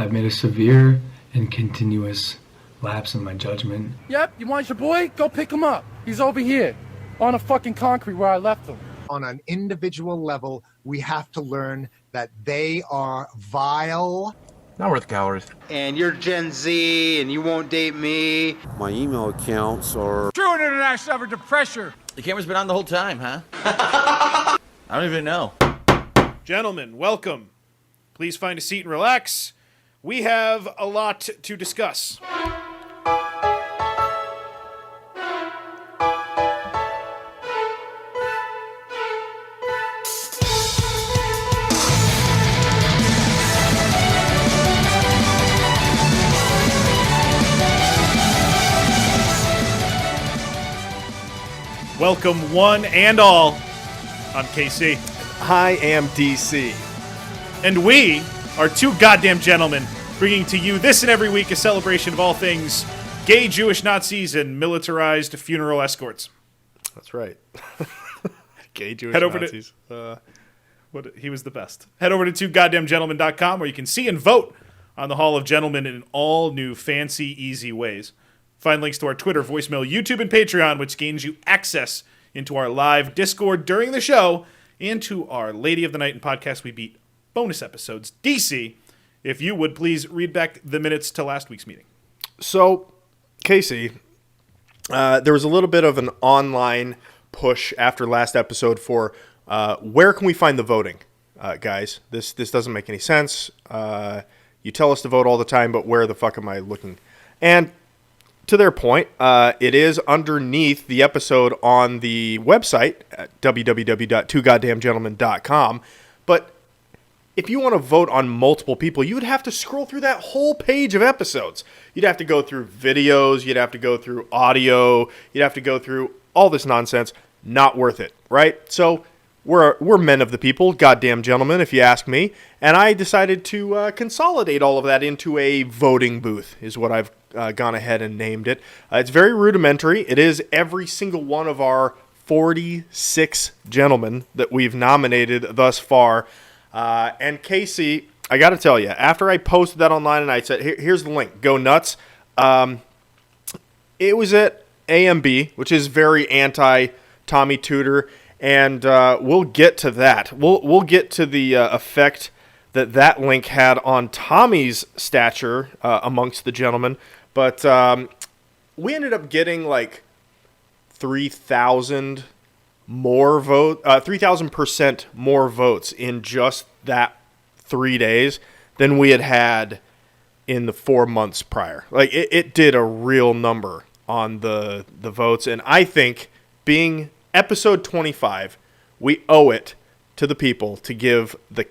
I've made a severe and continuous lapse in my judgment. Yep, you want your boy? Go pick him up. He's over here, on a fucking concrete where I left him. On an individual level, we have to learn that they are vile. Not worth calories. And you're Gen Z, and you won't date me. My email accounts are... True international effort to pressure. The camera's been on the whole time, huh? I don't even know. Gentlemen, welcome. Please find a seat and relax. We have a lot to discuss. Welcome one and all. I'm KC. I am DC. And we are two goddamn gentlemen, bringing to you this and every week a celebration of all things gay Jewish Nazis and militarized funeral escorts. That's right. Gay Jewish Head over Nazis. He was the best. Head over to twogoddamngentlemen.com where you can see and vote on the Hall of Gentlemen in all new fancy, easy ways. Find links to our Twitter, voicemail, YouTube, and Patreon, which gains you access into our live Discord during the show and to our Lady of the Night and Podcast We Beat bonus episodes. DC, if you would please read back the minutes to last week's meeting. So, Casey, there was a little bit of an online push after last episode for where can we find the voting, guys? This doesn't make any sense. You tell us to vote all the time, but where the fuck am I looking? And to their point, it is underneath the episode on the website at www.twogoddamngentlemen.com. But if you want to vote on multiple people, you would have to scroll through that whole page of episodes. You'd have to go through videos. You'd have to go through audio. You'd have to go through all this nonsense. Not worth it, right? So we're men of the people, goddamn gentlemen, if you ask me. And I decided to consolidate all of that into a voting booth, is what I've gone ahead and named it. It's very rudimentary. It is every single one of our 46 gentlemen that we've nominated thus far. And Casey, I got to tell you, after I posted that online and I said, here's the link, go nuts. It was at AMB, which is very anti-Tommy Tudor, and we'll get to that. We'll get to the effect that link had on Tommy's stature amongst the gentlemen. But we ended up getting like 3,000 more 3,000% more votes in just that 3 days than we had in the 4 months prior. Like it did a real number on the votes, and I think being episode 25, we owe it to the people to give the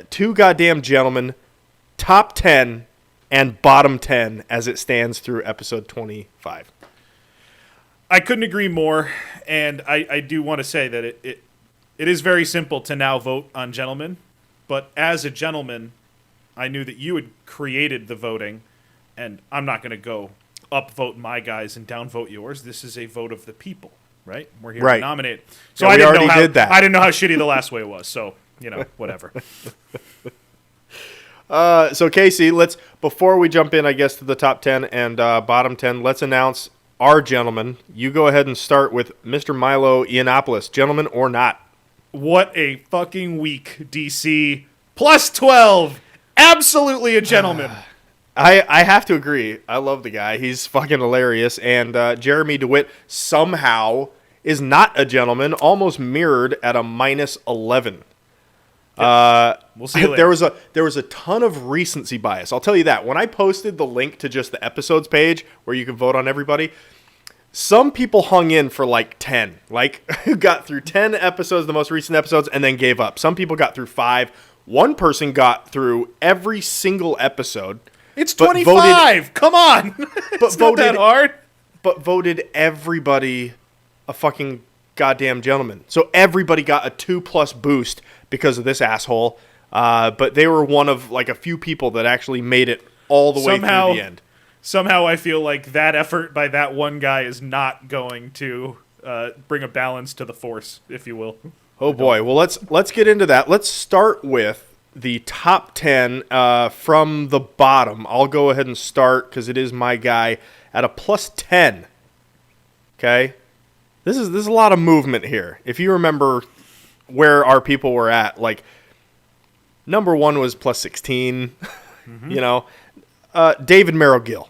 two goddamn gentlemen top 10 and bottom 10 as it stands through episode 25. I couldn't agree more, and I do want to say that it is very simple to now vote on gentlemen, but as a gentleman, I knew that you had created the voting, and I'm not going to go upvote my guys and downvote yours. This is a vote of the people, right? We're here to nominate. So yeah, we did that. I didn't know how shitty the last way was, so, whatever. So Casey, before we jump in, I guess, to the top 10 and bottom 10, let's announce our gentleman. You go ahead and start with Mr. Milo Yiannopoulos, gentleman or not. What a fucking week, DC. Plus 12. Absolutely a gentleman. I have to agree. I love the guy. He's fucking hilarious. And Jeremy Dewitte somehow is not a gentleman, almost mirrored at a minus 11. We'll see you later. There was a ton of recency bias. I'll tell you that. When I posted the link to just the episodes page where you can vote on everybody, some people hung in for like 10. Like, got through 10 episodes, the most recent episodes, and then gave up. Some people got through 5. One person got through every single episode. It's 25! Come on! It's not that hard. But voted everybody a fucking goddamn gentleman. So everybody got a 2+ boost because of this asshole. But they were one of like a few people that actually made it all the way through the end. Somehow I feel like that effort by that one guy is not going to bring a balance to the force, if you will. Oh boy. Well, let's get into that. Let's start with the top 10 from the bottom. I'll go ahead and start because it is my guy at a plus 10. Okay? There's a lot of movement here. If you remember where our people were at, like, number 1 was plus 16, you know. David Merrill-Gill.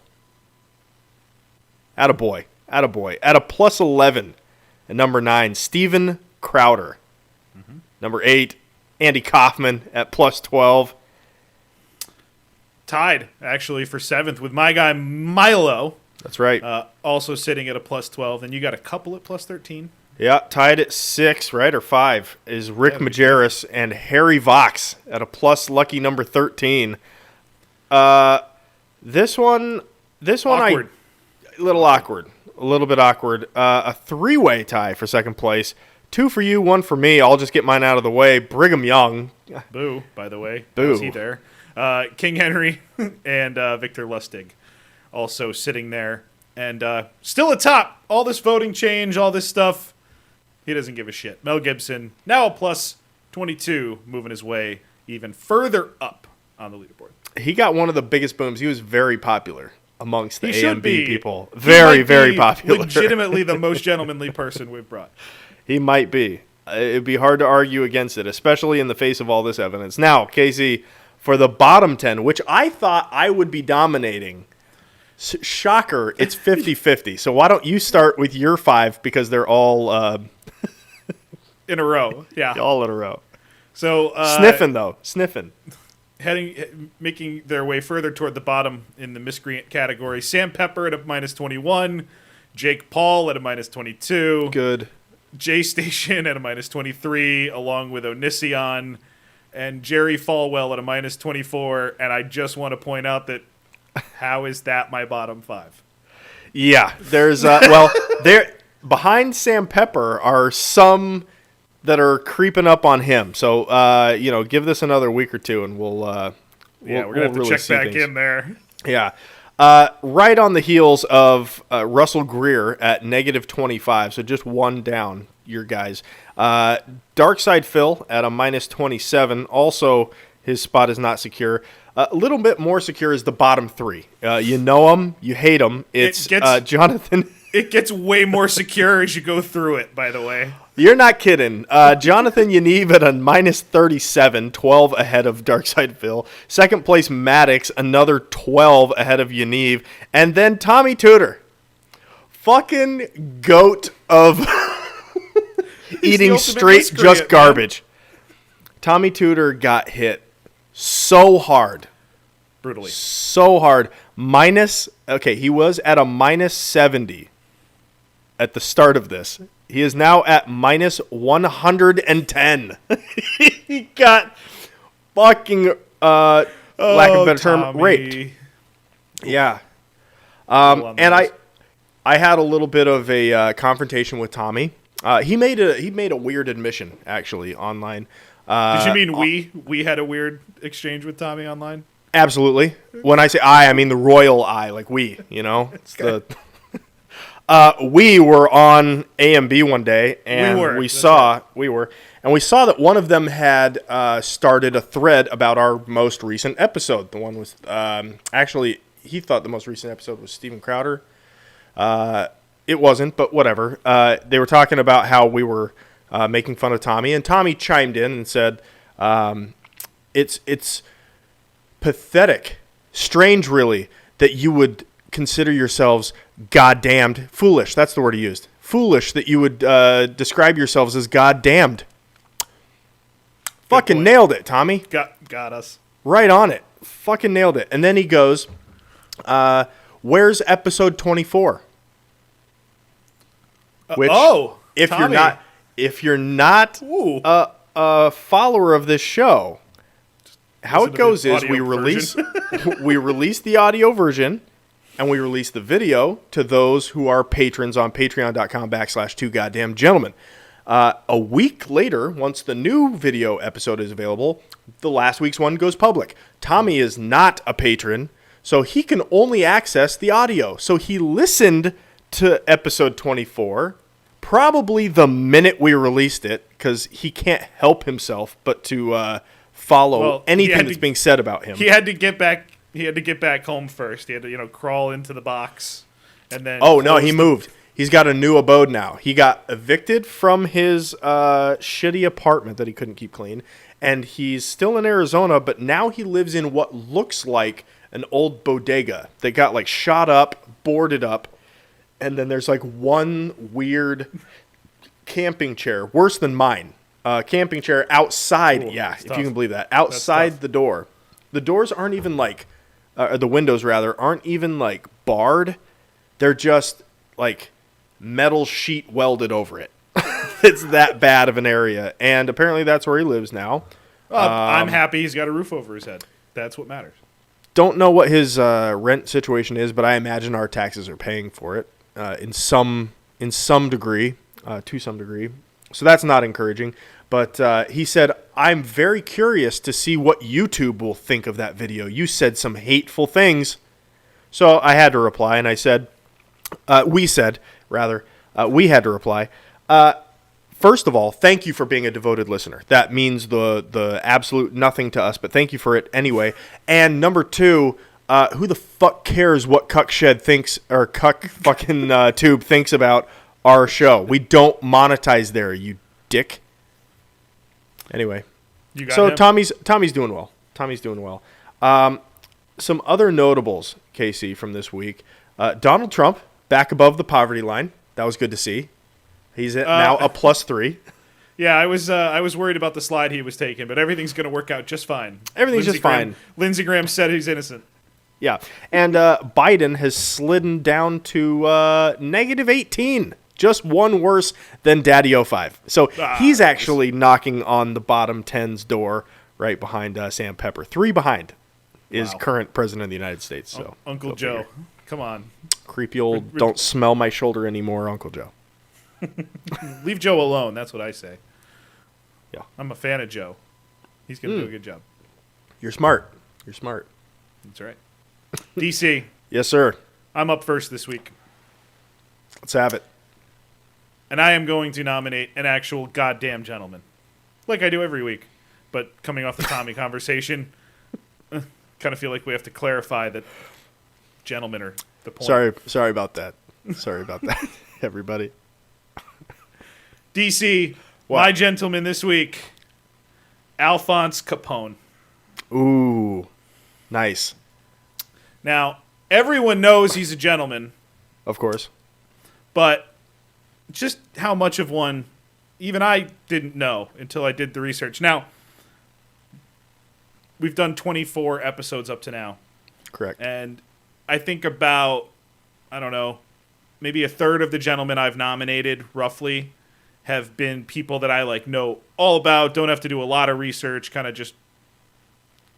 Attaboy. At a plus 11. And number 9, Steven Crowder. Number 8, Andy Kaufman at plus 12. Tied, actually, for 7th with my guy Milo. That's right. Also sitting at a plus 12. And you got a couple at plus 13. Yeah, tied at 6, right, or 5, is Rick Majerus and Harry Vox at a plus lucky number 13. This one, Awkward. A little bit awkward. A 3-way tie for second place. 2 for you, 1 for me. I'll just get mine out of the way. Brigham Young. Boo, by the way. Boo. Was he there? King Henry and Victor Lustig also sitting there. And still atop. All this voting change, all this stuff. He doesn't give a shit. Mel Gibson, now a plus 22, moving his way even further up on the leaderboard. He got one of the biggest booms. He was very popular amongst the He should AMB be. people. He Very, might very be popular. Legitimately the most gentlemanly person we've brought. He might be. It'd be hard to argue against it, especially in the face of all this evidence. Now, Casey, for the bottom 10, which I thought I would be dominating, shocker, it's 50-50. So why don't you start with your 5 because they're all In a row, yeah. all in a row. So Sniffing. making their way further toward the bottom in the miscreant category. Sam Pepper at a minus 21. Jake Paul at a minus 22. Good. J Station at a minus 23, along with Onision and Jerry Falwell at a minus 24. And I just want to point out that how is that my bottom 5? Yeah, there's there behind Sam Pepper are some that are creeping up on him. So give this another week or two, and we're gonna have to really check see back things. in there. Yeah. Right on the heels of Russell Greer at negative 25, so just one down, your guys. Darkside Phil at a minus 27. Also, his spot is not secure. A little bit more secure is the bottom 3. You know him, you hate him. It's Jonathan. It gets way more secure as you go through it, by the way. You're not kidding. Jonathan Yaniv at a minus 37, 12 ahead of Darkside Phil. Second place, Maddox, another 12 ahead of Yaniv. And then Tommy Tudor. Fucking goat of eating straight just miscreant, garbage. Tommy Tudor got hit so hard. Brutally. So hard. He was at a minus 70 at the start of this. He is now at minus 110. He got fucking, lack of a better term, Tommy. raped. Yeah. And I had a little bit of a confrontation with Tommy. He made a weird admission, actually, online. Did you mean we had a weird exchange with Tommy online? Absolutely. When I say I mean the royal I, like we, It's the... we were on AMB one day, and we saw that one of them had started a thread about our most recent episode. The one was actually he thought the most recent episode was Steven Crowder. It wasn't, but whatever. They were talking about how we were making fun of Tommy, and Tommy chimed in and said, "It's pathetic, strange, really, that you would consider yourselves goddamned foolish." That's the word he used. Foolish that you would describe yourselves as goddamned. Fucking nailed it, Tommy. Got us. Right on it. Fucking nailed it. And then he goes, where's episode 24? Which, if Tommy. you're not a follower of this show, how it goes is we release the audio version, and we release the video to those who are patrons on patreon.com/2goddamngentlemen. A week later, once the new video episode is available, the last week's one goes public. Tommy is not a patron, so he can only access the audio. So he listened to episode 24, probably the minute we released it, because he can't help himself but to follow anything had that's to- being said about him. He had to get back. He had to get back home first. He had to, crawl into the box, and then. Oh no, he close moved. He's got a new abode now. He got evicted from his shitty apartment that he couldn't keep clean, and he's still in Arizona. But now he lives in what looks like an old bodega that got like shot up, boarded up, and then there's like one weird camping chair, worse than mine. Camping chair outside. Ooh, yeah, that's if tough. you can believe that, outside tough. the door. The doors aren't even like, or the windows rather, aren't even like barred. They're just like metal sheet welded over it. It's that bad of an area, and apparently that's where he lives now. I'm happy he's got a roof over his head. That's what matters. Don't know what his rent situation is, but I imagine our taxes are paying for it in some degree, to some degree. So that's not encouraging. But he said, "I'm very curious to see what YouTube will think of that video. You said some hateful things." So I had to reply, and I said, we had to reply. First of all, thank you for being a devoted listener. That means the absolute nothing to us, but thank you for it anyway. And number two, who the fuck cares what Cuckshed thinks, or Cuck fucking Tube thinks about our show? We don't monetize there, you dick. Anyway, You got so him? Tommy's doing well. Tommy's doing well. Some other notables, Casey, from this week. Donald Trump, back above the poverty line. That was good to see. He's at now a +3. Yeah, I was worried about the slide he was taking, but everything's going to work out just fine. Everything's just fine. Lindsey Graham said he's innocent. Yeah. And Biden has slidden down to -18. Just one worse than Daddy 05. So he's actually knocking on the bottom 10's door right behind Sam Pepper. 3 behind is current president of the United States. So Uncle go Joe. figure. Come on. Creepy old, don't smell my shoulder anymore, Uncle Joe. Leave Joe alone. That's what I say. Yeah. I'm a fan of Joe. He's going to do a good job. You're smart. You're smart. That's right. DC, Yes, sir. I'm up first this week, Let's have it. and I am going to nominate an actual goddamn gentleman, like I do every week. But coming off the Tommy conversation, kind of feel like we have to clarify that gentlemen are the point. Sorry about that. Sorry about that, everybody. DC, What? my gentleman this week, Alphonse Capone. Ooh, nice. Now, everyone knows he's a gentleman, Of course. but just how much of one, even I didn't know until I did the research. Now, we've done 24 episodes up to now, Correct. and I think about, I don't know, maybe a third of the gentlemen I've nominated, roughly, have been people that I know all about, don't have to do a lot of research, kind of just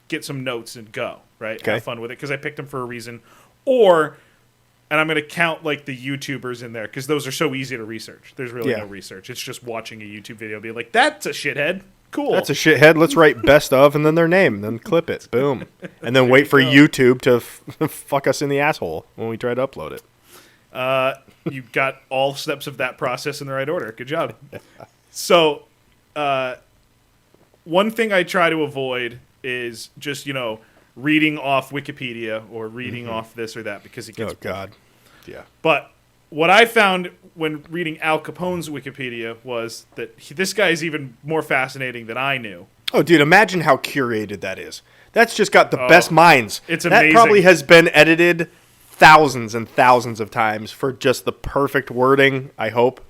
get some notes and go, right? Okay. Have fun with it, because I picked them for a reason. Or, and I'm going to count the YouTubers in there, because those are so easy to research. There's really no research. It's just watching a YouTube video, being like, that's a shithead. Cool. That's a shithead. Let's write best of and then their name, and then clip it. Boom. And then wait for go. YouTube to fuck us in the asshole when we try to upload it. You got all steps of that process in the right order. Good job. So, one thing I try to avoid is just, reading off Wikipedia or reading off this or that, because it gets... Oh, God. Yeah. But what I found when reading Al Capone's Wikipedia was that this guy is even more fascinating than I knew. Oh, dude, imagine how curated that is. That's just got the best minds. It's That amazing. probably has been edited thousands and thousands of times for just the perfect wording, I hope.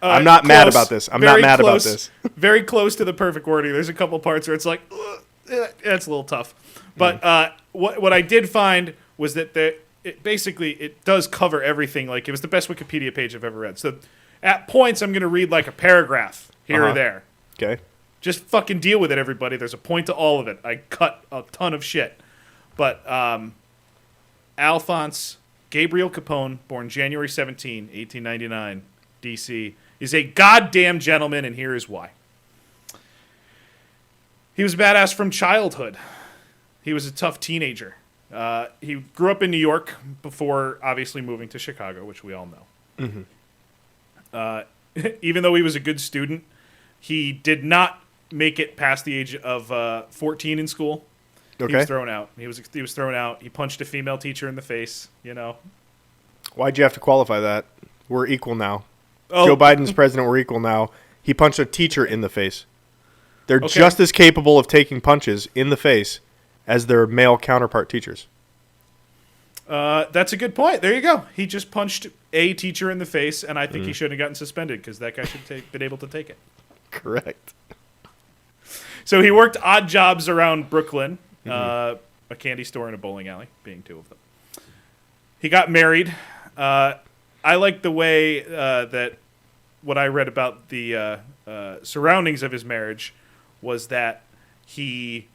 I'm not mad Close. about this. I'm Very not mad close. about this. Very close to the perfect wording. There's a couple parts where it's like, that's a little tough. But what I did find was that it does cover everything. Like, it was the best Wikipedia page I've ever read. So at points, I'm going to read a paragraph here or there. Okay. Just fucking deal with it, everybody. There's a point to all of it. I cut a ton of shit. But Alphonse Gabriel Capone, born January 17, 1899, D.C., is a goddamn gentleman, and here is why. He was a badass from childhood. He was a tough teenager. He grew up in New York before, obviously, moving to Chicago, which we all know. Even though he was a good student, he did not make it past the age of 14 in school. Okay. He was thrown out. He was thrown out. He punched a female teacher in the face. You know. Why'd you have to qualify that? We're equal now. Oh. Joe Biden's president. We're equal now. He punched a teacher in the face. They're Okay. just as capable of taking punches in the face as their male counterpart teachers. That's a good point. There you go. He just punched a teacher in the face, and I think he shouldn't have gotten suspended because that guy should have been able to take it. Correct. So he worked odd jobs around Brooklyn, a candy store and a bowling alley, being two of them. He got married. I like the way that what I read about the surroundings of his marriage was that he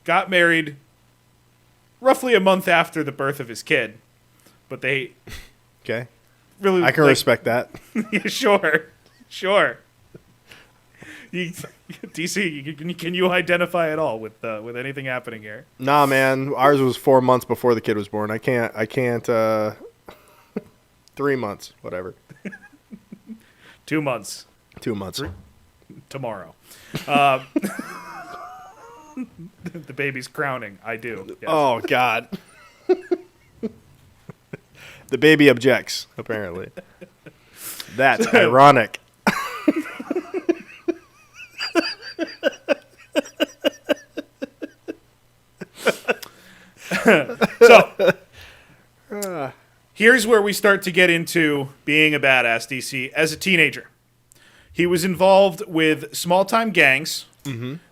got married roughly a month after the birth of his kid, but they Okay. really I can respect that. Yeah, sure. DC, can you identify at all with anything happening here? Nah, man. Ours was 4 months before the kid was born. I can't. 3 months, whatever. 2 months 2 months. tomorrow. The baby's crowning. I do. Yes. Oh God. The baby objects. Apparently. That's ironic. So here's where we start to get into being a badass, DC. As a teenager, he was involved with small-time gangs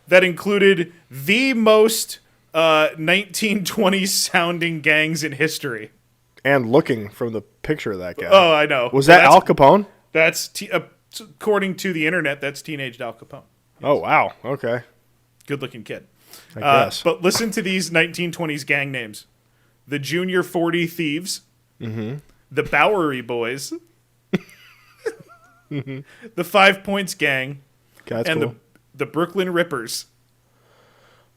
that included the most 1920s sounding gangs in history. And looking from the picture of that guy. Oh, I know. Was that Al Capone? That's according to the internet. That's teenage Al Capone. Oh wow. Okay. Good-looking kid. I guess. But listen to these 1920s gang names: the Junior 40 Thieves, the Bowery Boys, the 5 Points Gang, That's and cool. the Brooklyn Rippers.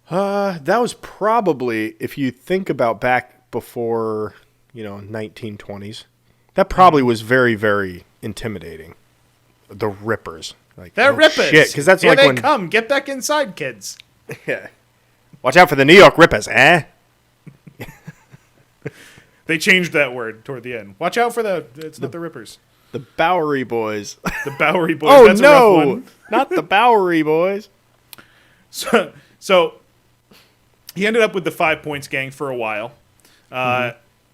That was probably, if you think about back before, 1920s, that probably was very, very intimidating. The Rippers. Like, They're oh, Rippers. Shit, because that's Here like they when. come. Get back inside, kids. Yeah. Watch out for the New York Rippers, eh? They changed that word toward the end. Watch out for it's not the Rippers. The Bowery Boys. The Bowery Boys. Oh That's a rough no, one. not the Bowery Boys. So he ended up with the 5 Points Gang for a while.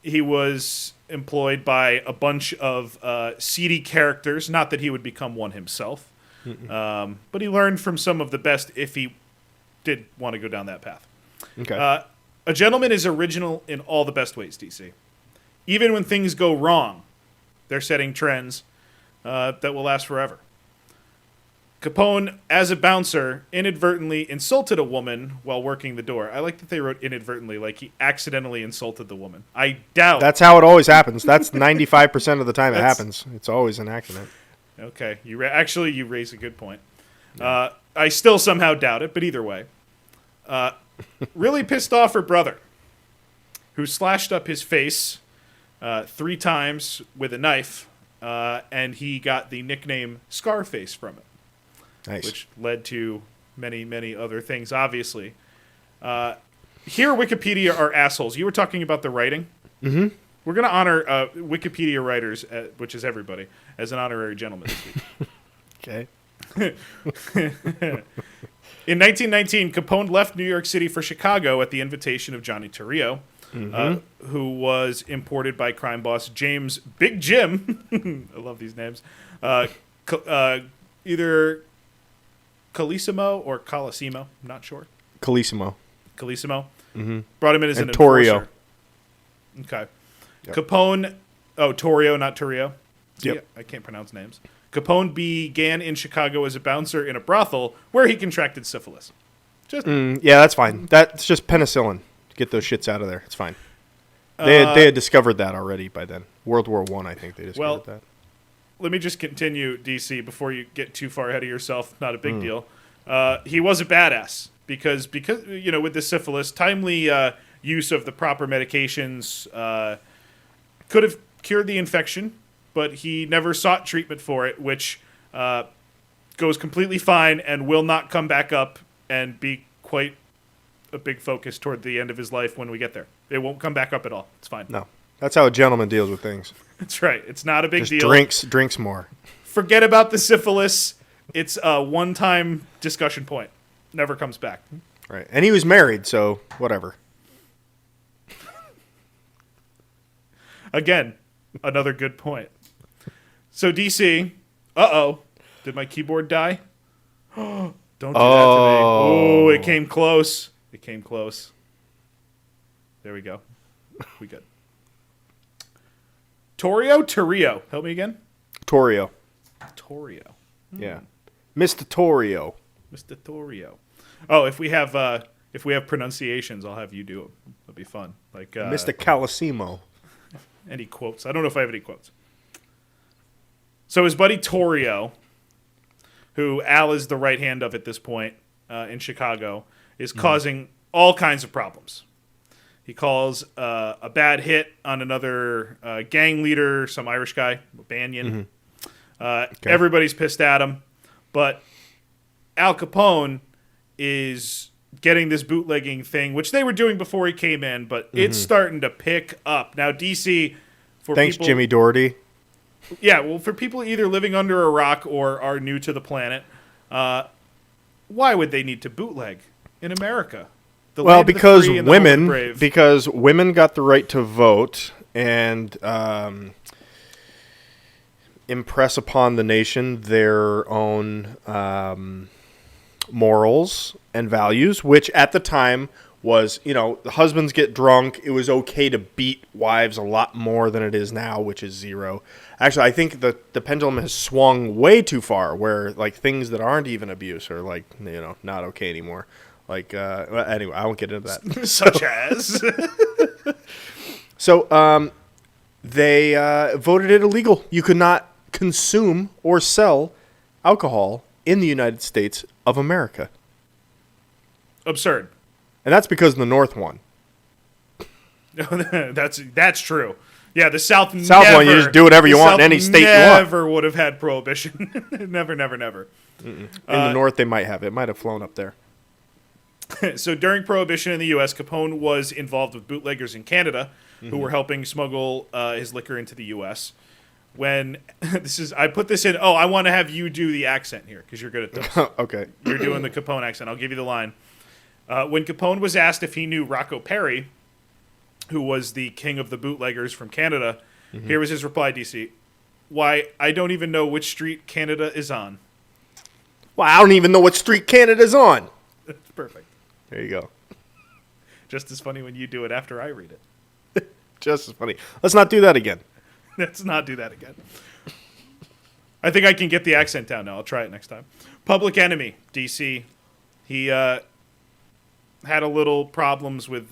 He was employed by a bunch of seedy characters. Not that he would become one himself, but he learned from some of the best if he did want to go down that path. Okay. A gentleman is original in all the best ways, DC. Even when things go wrong, they're setting trends that will last forever. Capone, as a bouncer, inadvertently insulted a woman while working the door. I like that they wrote inadvertently, like he accidentally insulted the woman. I doubt. That's how it always happens. That's 95% of the time it happens. It's always an accident. Okay. You raise a good point. I still somehow doubt it, but either way. Really pissed off her brother, who slashed up his face 3 times with a knife, and he got the nickname Scarface from it. Nice. Which led to many, many other things, obviously. Here, Wikipedia are assholes. You were talking about the writing. Mm-hmm. We're going to honor Wikipedia writers, which is everybody, as an honorary gentleman this week. Okay. In 1919, Capone left New York City for Chicago at the invitation of Johnny Torrio, who was imported by crime boss James Big Jim. I love these names. Either Colissimo or Colosimo, I'm not sure. Colissimo. Brought him in as And an Torrio. enforcer. Okay. Yep. Capone, Torrio, not Torrio. See, Yep. I can't pronounce names. Capone began in Chicago as a bouncer in a brothel where he contracted syphilis. Yeah, that's fine. That's just penicillin. Get those shits out of there. It's fine. They had discovered that already by then. World War I think they discovered that. Let me just continue, DC, before you get too far ahead of yourself. Not a big deal. He was a badass because with the syphilis, timely use of the proper medications could have cured the infection, but he never sought treatment for it, which goes completely fine and will not come back up and be quite a big focus toward the end of his life when we get there. It won't come back up at all. It's fine. No. That's how a gentleman deals with things. That's right. It's not a big Just deal. drinks more. Forget about the syphilis. It's a one-time discussion point. Never comes back. Right. And he was married, so whatever. Again, another good point. So DC, did my keyboard die? Don't do that to me. Oh, it came close. It came close. There we go. We good. Torrio? Help me again. Torrio. Torrio. Yeah. Mr. Torrio. Mr. Torrio. Oh, if we have pronunciations, I'll have you do it. It'll be fun. Like Mr. Calosimo. Any quotes? I don't know if I have any quotes. So his buddy Torrio, who Al is the right hand of at this point in Chicago, is causing all kinds of problems. He calls a bad hit on another gang leader, some Irish guy, Banyan. Everybody's pissed at him. But Al Capone is getting this bootlegging thing, which they were doing before he came in, but it's starting to pick up. Now, DC, for Thanks, people, Jimmy Doherty. Yeah, well, for people either living under a rock or are new to the planet, why would they need to bootleg in America? The Well, land of the because free and the home of the brave. women got the right to vote and impress upon the nation their own morals and values, which at the time was, the husbands get drunk. It was okay to beat wives a lot more than it is now, which is zero. Actually, I think the pendulum has swung way too far where, like, things that aren't even abuse are, like, not okay anymore. Like, anyway, I won't get into that. Such as? So, they voted it illegal. You could not consume or sell alcohol in the United States of America. Absurd. And that's because the North won. That's true. Yeah, the South one, never, you just do whatever you want in any state you want. Never would have had prohibition. Never. In the North, they might have. It might have flown up there. So during Prohibition in the U.S., Capone was involved with bootleggers in Canada who were helping smuggle his liquor into the U.S. When I put this in. Oh, I want to have you do the accent here because you're good at those. Okay. You're doing the Capone accent. I'll give you the line. When Capone was asked if he knew Rocco Perry, who was the king of the bootleggers from Canada, here was his reply, DC. Why, I don't even know which street Canada is on. Well, I don't even know what street Canada's on. That's perfect. There you go. Just as funny when you do it after I read it. Just as funny. Let's not do that again. Let's not do that again. I think I can get the accent down now. I'll try it next time. Public Enemy, DC. He had a little problems with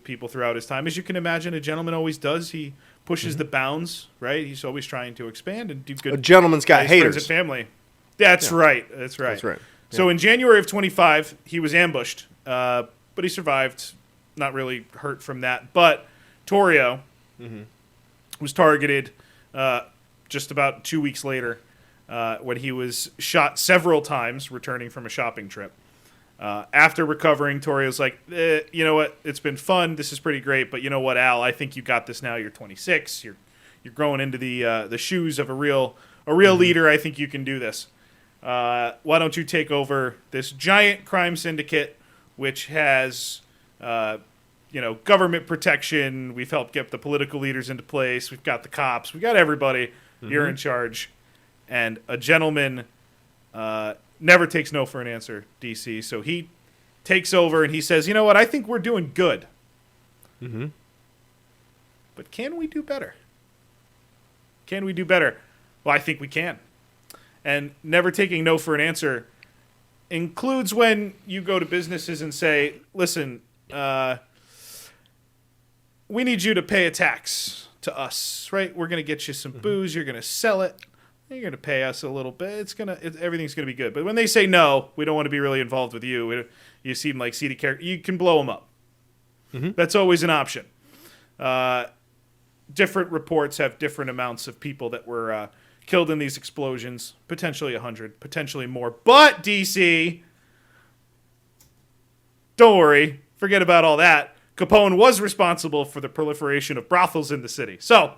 people throughout his time. As you can imagine, a gentleman always does. He pushes the bounds, right? He's always trying to expand and do good. A gentleman's got haters. Friends and family. That's right. That's right. That's right. So in January of 25, he was ambushed, but he survived. Not really hurt from that. But Torrio was targeted just about 2 weeks later when he was shot several times returning from a shopping trip. After recovering, Torrio's like, you know what? It's been fun. This is pretty great. But you know what, Al? I think you got this now. You're 26. You're growing into the shoes of a real leader. I think you can do this. Why don't you take over this giant crime syndicate, which has, government protection. We've helped get the political leaders into place. We've got the cops. We've got everybody. You're in charge. And a gentleman never takes no for an answer, DC. So he takes over and he says, you know what? I think we're doing good. But can we do better? Can we do better? Well, I think we can. And never taking no for an answer includes when you go to businesses and say, listen, we need you to pay a tax to us, right? We're going to get you some booze. You're going to sell it. You're going to pay us a little bit. Everything's going to be good. But when they say no, we don't want to be really involved with you. You seem like seedy character. You can blow them up. That's always an option. Different reports have different amounts of people that were killed in these explosions, potentially 100, potentially more. But DC, don't worry, forget about all that. Capone was responsible for the proliferation of brothels in the city. So,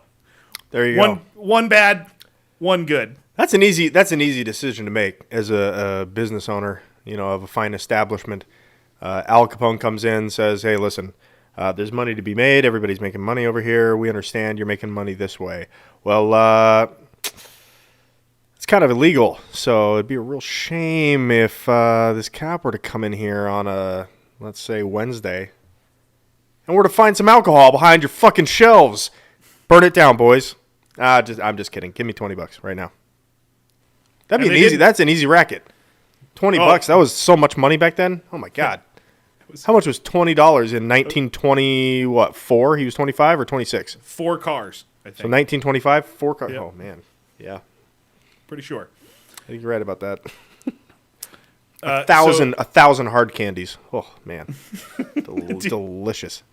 there you go. One bad, one good. That's an easy decision to make as a business owner, of a fine establishment. Al Capone comes in, says, "Hey, listen, there's money to be made. Everybody's making money over here. We understand you're making money this way. Well, it's kind of illegal, so it'd be a real shame if this cop were to come in here on a, let's say, Wednesday, and we're to find some alcohol behind your fucking shelves. Burn it down, boys." I'm just kidding. Give me $20 right now. That'd be That's an easy racket. $20. That was so much money back then. Oh my god. How much was $20 in 1920? What, 4? He was 25 or 26. 4 cars, I think. So 1925, 4 cars. Yep. Oh man, yeah. Pretty sure. I think you're right about that. A thousand hard candies. Oh man, delicious.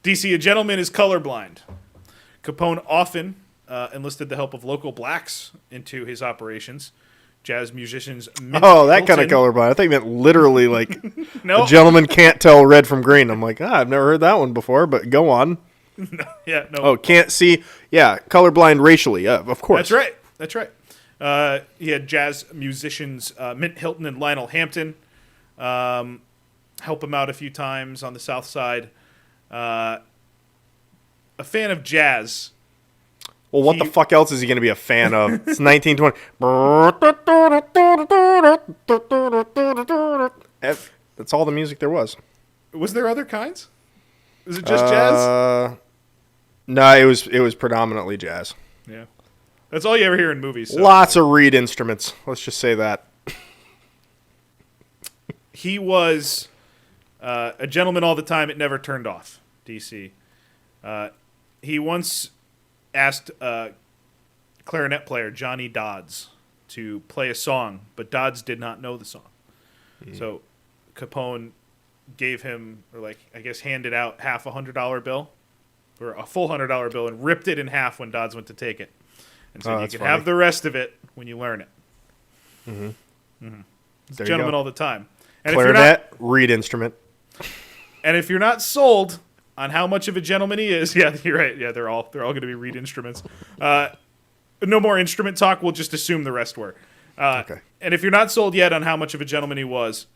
DC, a gentleman is colorblind. Capone often enlisted the help of local blacks into his operations. Jazz musicians. That kind of colorblind. I thought you meant literally like No. a gentleman can't tell red from green. I'm like, I've never heard that one before, but go on. No. Oh, can't see. Yeah, colorblind racially. Of course. That's right. He had jazz musicians Mint Hilton and Lionel Hampton help him out a few times on the South Side. A fan of jazz. Well, what the fuck else is he going to be a fan of? It's 1920. That's all the music there was. Was there other kinds? Was it just jazz? No, it was predominantly jazz. Yeah. That's all you ever hear in movies. So. Lots of reed instruments. Let's just say that. He was a gentleman all the time. It never turned off, DC. He once asked clarinet player Johnny Dodds to play a song, but Dodds did not know the song. So Capone gave him, handed out half $100 bill, or a full $100 bill, and ripped it in half when Dodds went to take it. And said, you can have the rest of it when you learn it. It's a gentleman all the time. And clarinet, reed instrument. And if you're not sold on how much of a gentleman he is, yeah, you're right. Yeah, they're all going to be reed instruments. No more instrument talk. We'll just assume the rest were. Okay. And if you're not sold yet on how much of a gentleman he was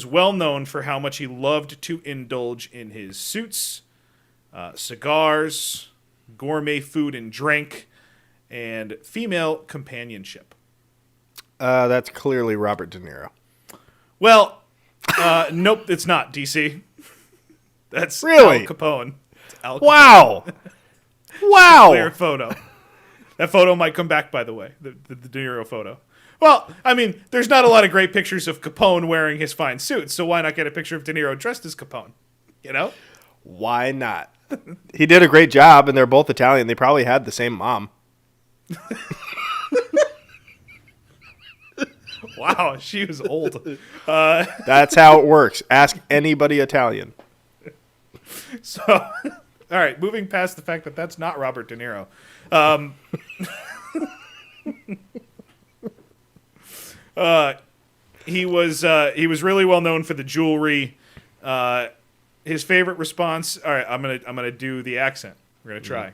well known for how much he loved to indulge in his suits, cigars, gourmet food and drink, and female companionship. That's clearly Robert De Niro. Well, nope, it's not, DC. That's really Al Capone. Al Capone. Wow. Wow. Clear photo. That photo might come back, by the way, the De Niro photo. Well, I mean, there's not a lot of great pictures of Capone wearing his fine suits, so why not get a picture of De Niro dressed as Capone? You know? Why not? He did a great job, and they're both Italian. They probably had the same mom. Wow, she was old. That's how it works. Ask anybody Italian. So, all right, moving past the fact that that's not Robert De Niro. He was really well known for the jewelry. His favorite response. All right, I'm gonna do the accent. We're gonna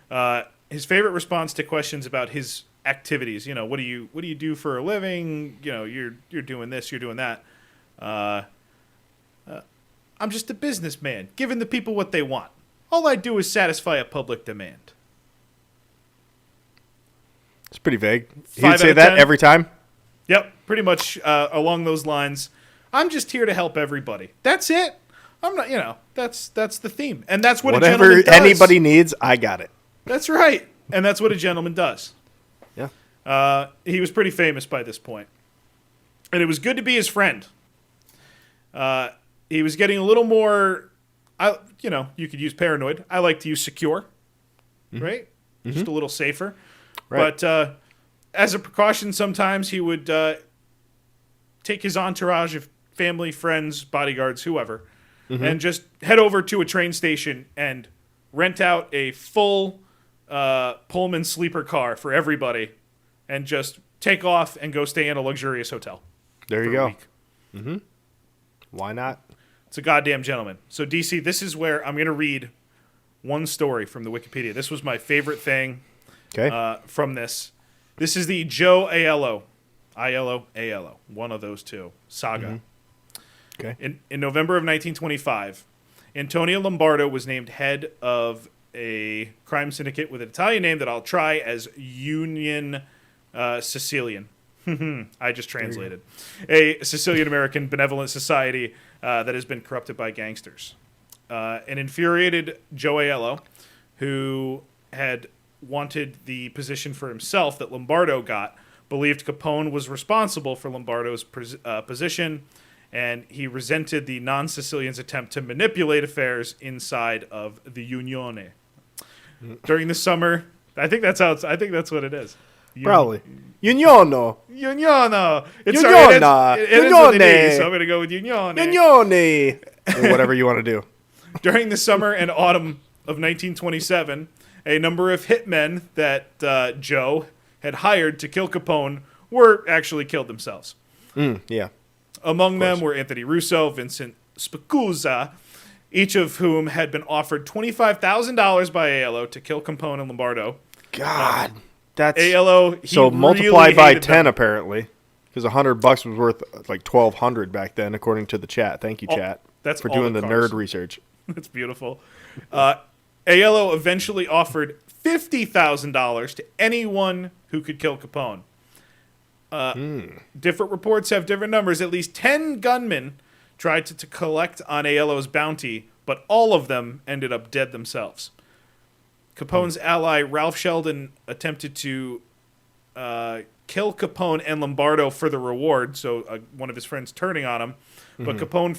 try. His favorite response to questions about his activities. You know, what do you do for a living? You know, you're doing this, you're doing that. I'm just a businessman, giving the people what they want. All I do is satisfy a public demand. It's pretty vague. He 5 would say out of that 10. every time? Yep, pretty much along those lines. I'm just here to help everybody. That's it. I'm not, that's the theme. And that's what a gentleman does. Whatever anybody needs, I got it. That's right. And that's what a gentleman does. Yeah. He was pretty famous by this point. And it was good to be his friend. He was getting a little more, you could use paranoid. I like to use secure, right? Mm-hmm. Just a little safer. Right. But as a precaution, sometimes he would take his entourage of family, friends, bodyguards, whoever, and just head over to a train station and rent out a full Pullman sleeper car for everybody and just take off and go stay in a luxurious hotel. There you for a go. week. Mm-hmm. Why not? It's a goddamn gentleman. So, DC, this is where I'm going to read one story from the Wikipedia. This was my favorite thing from this. This is the Joe Aiello, one of those two, saga. Mm-hmm. Okay. In November of 1925, Antonio Lombardo was named head of a crime syndicate with an Italian name that I'll try as Union Sicilian. I just translated. A Sicilian-American benevolent society that has been corrupted by gangsters. An infuriated Joe Aiello, who had wanted the position for himself that Lombardo got, believed Capone was responsible for Lombardo's position, and he resented the non-Sicilians' attempt to manipulate affairs inside of the Unione. During the summer, I think that's what it is. Probably. Unione. Unione. It ends Unione. with an E, so I'm going to go with Unione. Unione. Or whatever you want to do. During the summer and autumn of 1927, a number of hitmen that Joe had hired to kill Capone were actually killed themselves. Yeah. Among them were Anthony Russo, Vincent Spicuzza, each of whom had been offered $25,000 by Aiello to kill Capone and Lombardo. God. That's Aiello, so really multiplied by 10 them. apparently, because $100 was worth like $1,200 back then, according to the chat. Thank you, chat, that's for all doing the cars. nerd research. That's beautiful. Aiello eventually offered $50,000 to anyone who could kill Capone. Different reports have different numbers. At least 10 gunmen tried to collect on Aiello's bounty, but all of them ended up dead themselves. Capone's ally, Ralph Sheldon, attempted to kill Capone and Lombardo for the reward, so one of his friends turning on him. But Capone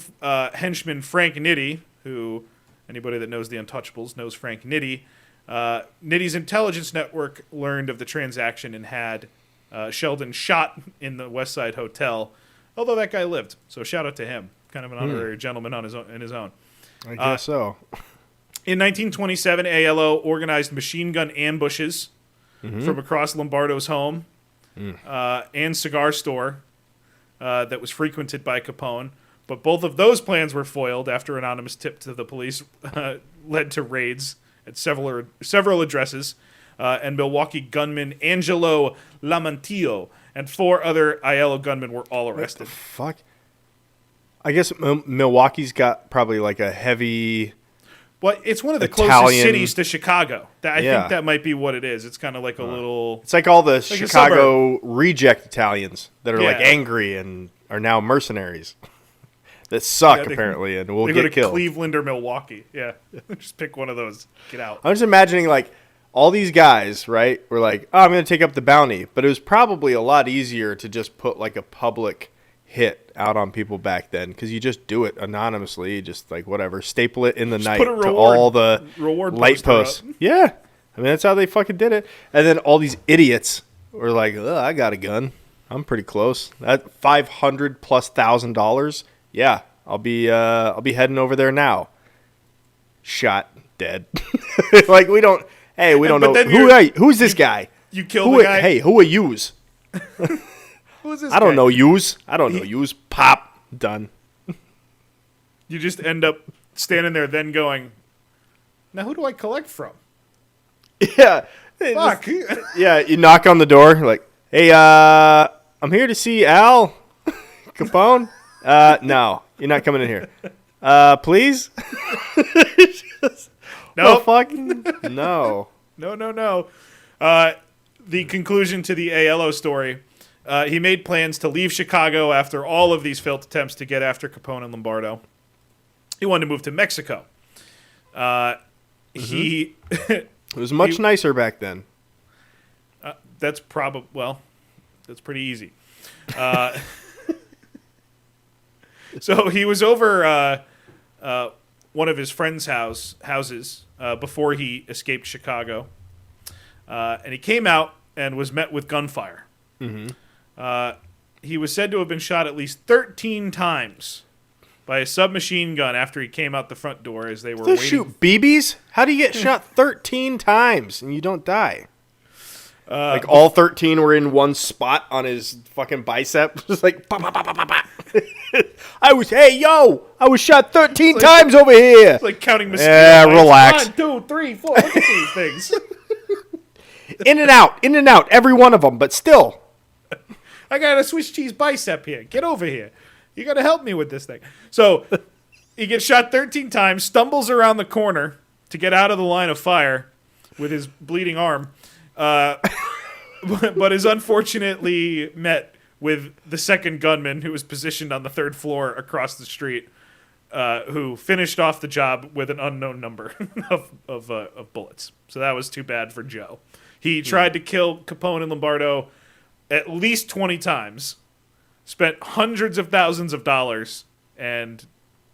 henchman Frank Nitti, who anybody that knows the Untouchables knows Frank Nitti, Nitty's intelligence network learned of the transaction and had Sheldon shot in the West Side Hotel, although that guy lived. So shout out to him. Kind of an honorary gentleman on his own. I guess so. In 1927, Aiello organized machine gun ambushes from across Lombardo's home and cigar store that was frequented by Capone. But both of those plans were foiled after anonymous tip to the police led to raids at several addresses. And Milwaukee gunman Angelo Lamantillo and 4 other Aiello gunmen were all arrested. What the fuck? I guess Milwaukee's got probably like a heavy... Well, it's one of the Italian... closest cities to Chicago. I think that might be what it is. It's kind of like a little... It's like all the like Chicago reject Italians that are like angry and are now mercenaries. That suck, apparently, and will get killed. They go to Cleveland or Milwaukee. Yeah, just pick one of those. Get out. I'm just imagining, like, all these guys, right, were like, oh, I'm going to take up the bounty. But it was probably a lot easier to just put, like, a public hit out on people back then, because you just do it anonymously, just, like, whatever, staple it in the night to all the light posts. Yeah. I mean, that's how they fucking did it. And then all these idiots were like, oh, I got a gun. I'm pretty close. That $500,000+. Yeah, I'll be heading over there now. Shot, dead. Like we don't know who's this guy. You kill the guy. Hey, who are yous? Who's this? I don't know yous. Pop, done. You just end up standing there, then going, now who do I collect from? Yeah. Fuck. Yeah, you knock on the door, like, hey, I'm here to see Al Capone. No, you're not coming in here. Please? No. Fuck? No. No. The conclusion to the Aiello story, he made plans to leave Chicago after all of these failed attempts to get after Capone and Lombardo. He wanted to move to Mexico. It was much nicer back then. That's that's pretty easy. So he was over one of his friend's houses before he escaped Chicago. And he came out and was met with gunfire. He was said to have been shot at least 13 times by a submachine gun after he came out the front door as they were They waiting. shoot BBs? How do you get shot 13 times and you don't die? Like all 13 were in one spot on his fucking bicep. Just like, pop, pop, pop, pop, pop. I was shot 13 times over here. It's like counting mosquito Yeah, bites. relax. 1, 2, 3, 4. Look at these things. In and out, every one of them, but still. I got a Swiss cheese bicep here. Get over here. You got to help me with this thing. So he gets shot 13 times, stumbles around the corner to get out of the line of fire with his bleeding arm, but is unfortunately met with the second gunman who was positioned on the third floor across the street, who finished off the job with an unknown number of bullets. So that was too bad for Joe. He tried to kill Capone and Lombardo at least 20 times, spent hundreds of thousands of dollars, and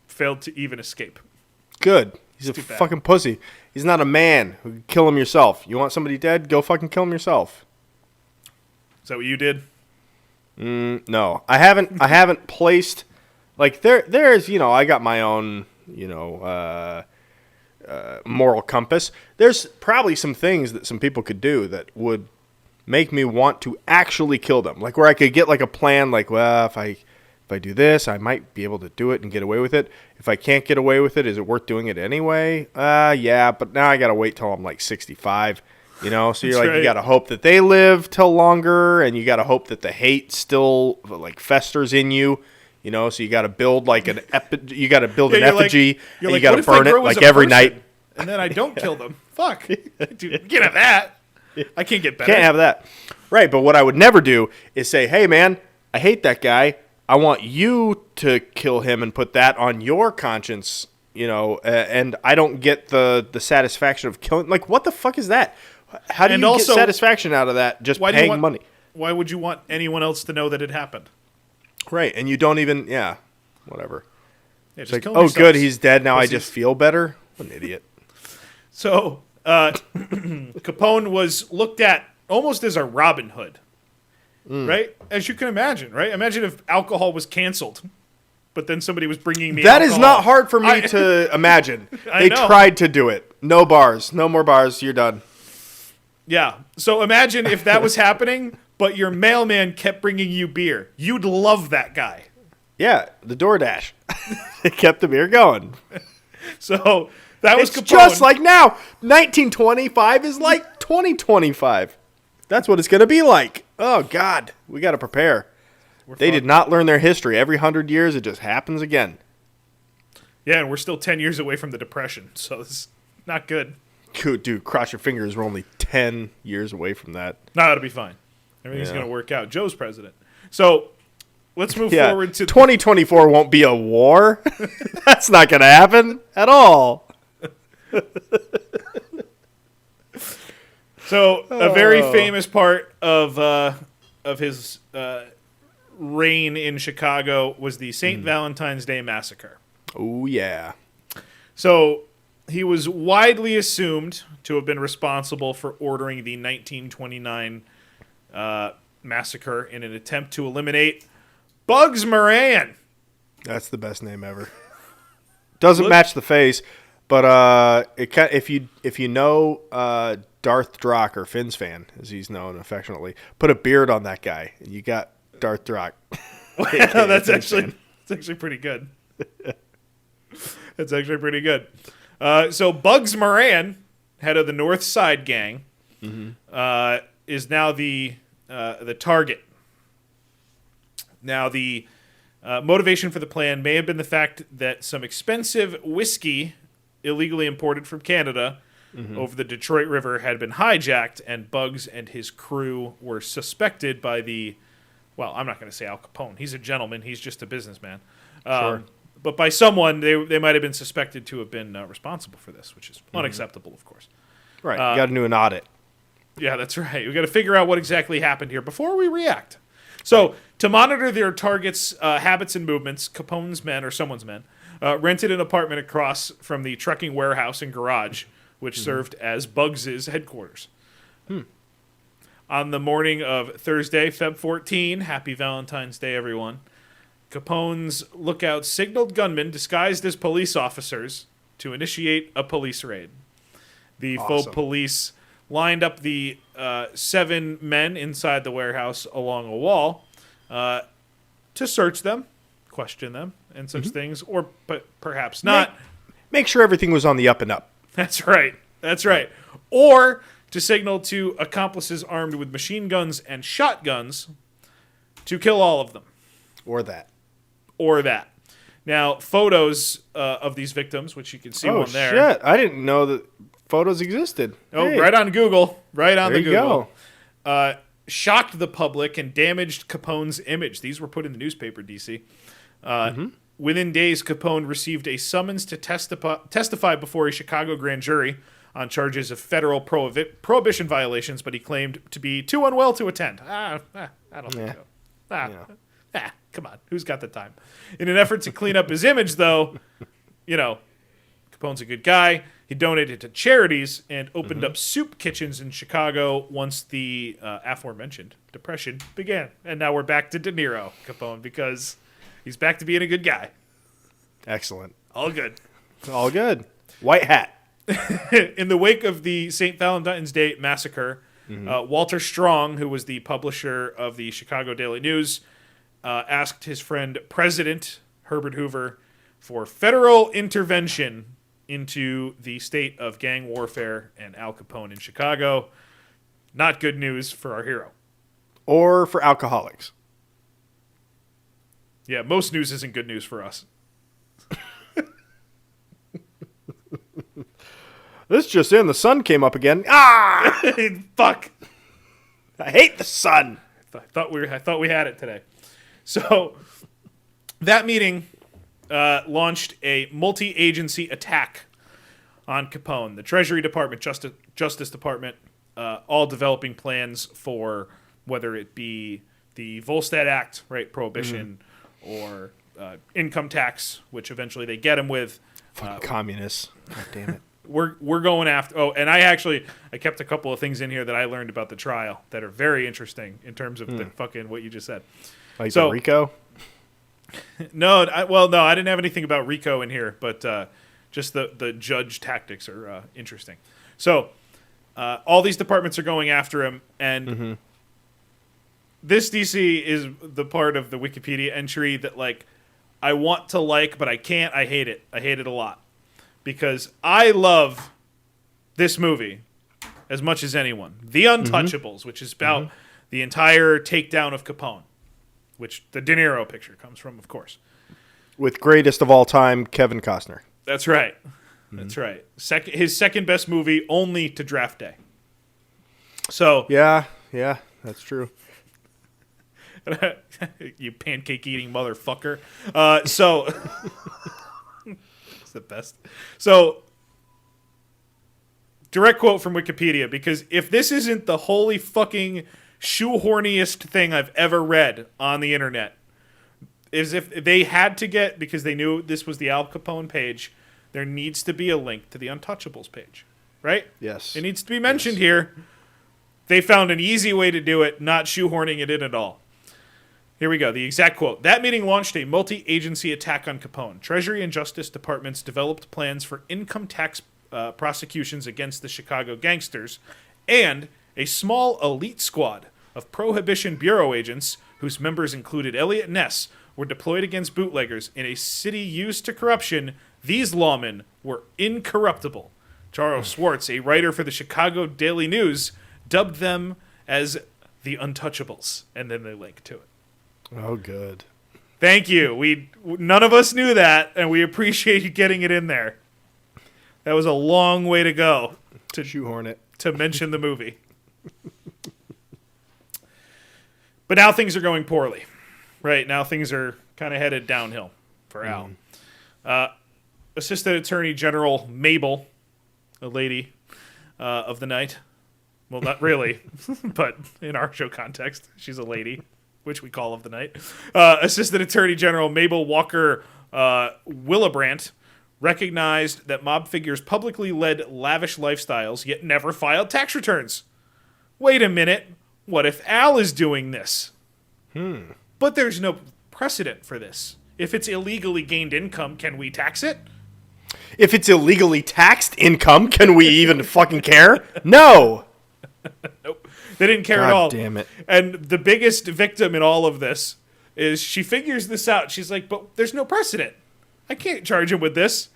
failed to even escape. Good. He's a too bad. fucking pussy. He's not a man who can kill him yourself. You want somebody dead? Go fucking kill him yourself. Is that what you did? No, I haven't placed like there's I got my own moral compass. There's probably some things that some people could do that would make me want to actually kill them, like where I could get like a plan, like, well, if I do this, I might be able to do it and get away with it. If I can't get away with it, is it worth doing it anyway? Yeah, but now I gotta wait till I'm like 65. So you're That's like, right. you got to hope that they live till longer, and you got to hope that the hate still like festers in you. So you got to build like an you got to build an you're like- effigy, you're and like, you got what to if they burn it grow as like a every person, night. and then I don't kill them. Fuck. Dude, get at that. I can't get better. Can't have that. Right, but what I would never do is say, hey, man, I hate that guy. I want you to kill him and put that on your conscience, and I don't get the satisfaction of killing. Like, what the fuck is that? How do And you also, get satisfaction out of that just Why do you paying want money? Why would you want anyone else to know that it happened? Right, and you don't even, whatever. Yeah, It's just like, kill oh, yourselves. good, he's dead. Now I Pussies. just feel better. What an idiot. So Capone was looked at almost as a Robin Hood, right? As you can imagine, right? Imagine if alcohol was canceled, but then somebody was bringing me That is alcohol. not hard for me to imagine. I They know. tried to do it. No bars. No more bars. You're done. Yeah. So imagine if that was happening, but your mailman kept bringing you beer. You'd love that guy. Yeah, the DoorDash. It kept the beer going. So that was It's Capone. just like now. 1925 is like 2025. That's what it's going to be like. Oh, God. We got to prepare. They did not learn their history. Every 100 years, it just happens again. Yeah, and we're still 10 years away from the Depression, so it's not good. Dude, cross your fingers. We're only 10 years away from that. No, it'll be fine. Everything's Yeah. going to work out. Joe's president. So let's move Yeah, forward to 2024 won't be a war. That's not going to happen at all. So a very famous part of his reign in Chicago was the St. Valentine's Day Massacre. Oh, yeah. So he was widely assumed to have been responsible for ordering the 1929 massacre in an attempt to eliminate Bugs Moran. That's the best name ever. Doesn't match the face, but if you know Darth Drock, or Finn's fan, as he's known affectionately, put a beard on that guy, and you got Darth Drock. That's actually pretty good. That's actually pretty good. So Bugs Moran, head of the North Side Gang, is now the target. Now the motivation for the plan may have been the fact that some expensive whiskey, illegally imported from Canada, over the Detroit River had been hijacked, and Bugs and his crew were suspected by the, well, I'm not going to say Al Capone. He's a gentleman. He's just a businessman. Sure. But by someone, they might have been suspected to have been responsible for this, which is unacceptable, of course. Right, you got to do an audit. Yeah, that's right. We got to figure out what exactly happened here before we react. So, to monitor their targets' habits and movements, Capone's men, or someone's men, rented an apartment across from the trucking warehouse and garage, which served as Bugs's headquarters. On the morning of Thursday, Feb 14, happy Valentine's Day, everyone, Capone's lookout signaled gunmen disguised as police officers to initiate a police raid. The faux police lined up the 7 men inside the warehouse along a wall to search them, question them, and such things, or perhaps not. Make sure everything was on the up and up. That's right. That's right. Or to signal to accomplices armed with machine guns and shotguns to kill all of them. Or that. Now, photos of these victims, which you can see one there. Oh, shit. I didn't know that photos existed. Oh, Hey. right on Google. Right on There the you Google. Shocked the public and damaged Capone's image. These were put in the newspaper, DC. Within days, Capone received a summons to testify before a Chicago grand jury on charges of federal prohibition violations, but he claimed to be too unwell to attend. I don't think so. Come on. Who's got the time? In an effort to clean up his image, though, Capone's a good guy. He donated to charities and opened up soup kitchens in Chicago once the aforementioned depression began. And now we're back to De Niro, Capone, because he's back to being a good guy. Excellent. All good. All good. White hat. In the wake of the St. Valentine's Day massacre, Walter Strong, who was the publisher of the Chicago Daily News, asked his friend President Herbert Hoover for federal intervention into the state of gang warfare and Al Capone in Chicago. Not good news for our hero. Or for alcoholics. Yeah, most news isn't good news for us. This just in, the sun came up again. Ah! Fuck. I hate the sun. I thought we had it today. So that meeting launched a multi-agency attack on Capone. The Treasury Department, Justice Department, all developing plans for whether it be the Volstead Act, right, prohibition, or income tax, which eventually they get him with. Fucking communists. God damn it. We're going after. Oh, and I kept a couple of things in here that I learned about the trial that are very interesting in terms of the fucking what you just said. Like So- the RICO? No, I didn't have anything about RICO in here, but just the judge tactics are interesting. So all these departments are going after him, and this DC is the part of the Wikipedia entry that I want to but I can't. I hate it. I hate it a lot because I love this movie as much as anyone. The Untouchables, which is about the entire takedown of Capone, which the De Niro picture comes from, of course. With greatest of all time, Kevin Costner. That's right. That's right. His second best movie, only to Draft Day. So Yeah, that's true. you pancake eating motherfucker. So it's the best. So direct quote from Wikipedia, because if this isn't the holy fucking shoehorniest thing I've ever read on the internet, is if they had to get, because they knew this was the Al Capone page, there needs to be a link to the Untouchables page, right? Yes. It needs to be mentioned here. They found an easy way to do it, not shoehorning it in at all. Here we go. The exact quote. That meeting launched a multi-agency attack on Capone. Treasury and Justice Departments developed plans for income tax prosecutions against the Chicago gangsters, and a small elite squad of Prohibition Bureau agents, whose members included Elliot Ness, were deployed against bootleggers in a city used to corruption. These lawmen were incorruptible. Charles Schwartz, a writer for the Chicago Daily News, dubbed them as the Untouchables, and then they link to it. Oh, good. Thank you. None of us knew that, and we appreciate you getting it in there. That was a long way to go to shoehorn it to mention the movie. But now things are going poorly. Right, now things are kind of headed downhill for Al. Assistant Attorney General Mabel, a lady of the night. Well, not really, but in our show context, she's a lady, which we call of the night. Assistant Attorney General Mabel Walker Willebrandt recognized that mob figures publicly led lavish lifestyles, yet never filed tax returns. Wait a minute. What if Al is doing this? But there's no precedent for this? If it's illegally gained income, can we tax it? If it's illegally taxed income, can we even fucking care? No. Nope. They didn't care at God all. damn it. And the biggest victim in all of this is she figures this out. She's like, but there's no precedent. I can't charge him with this.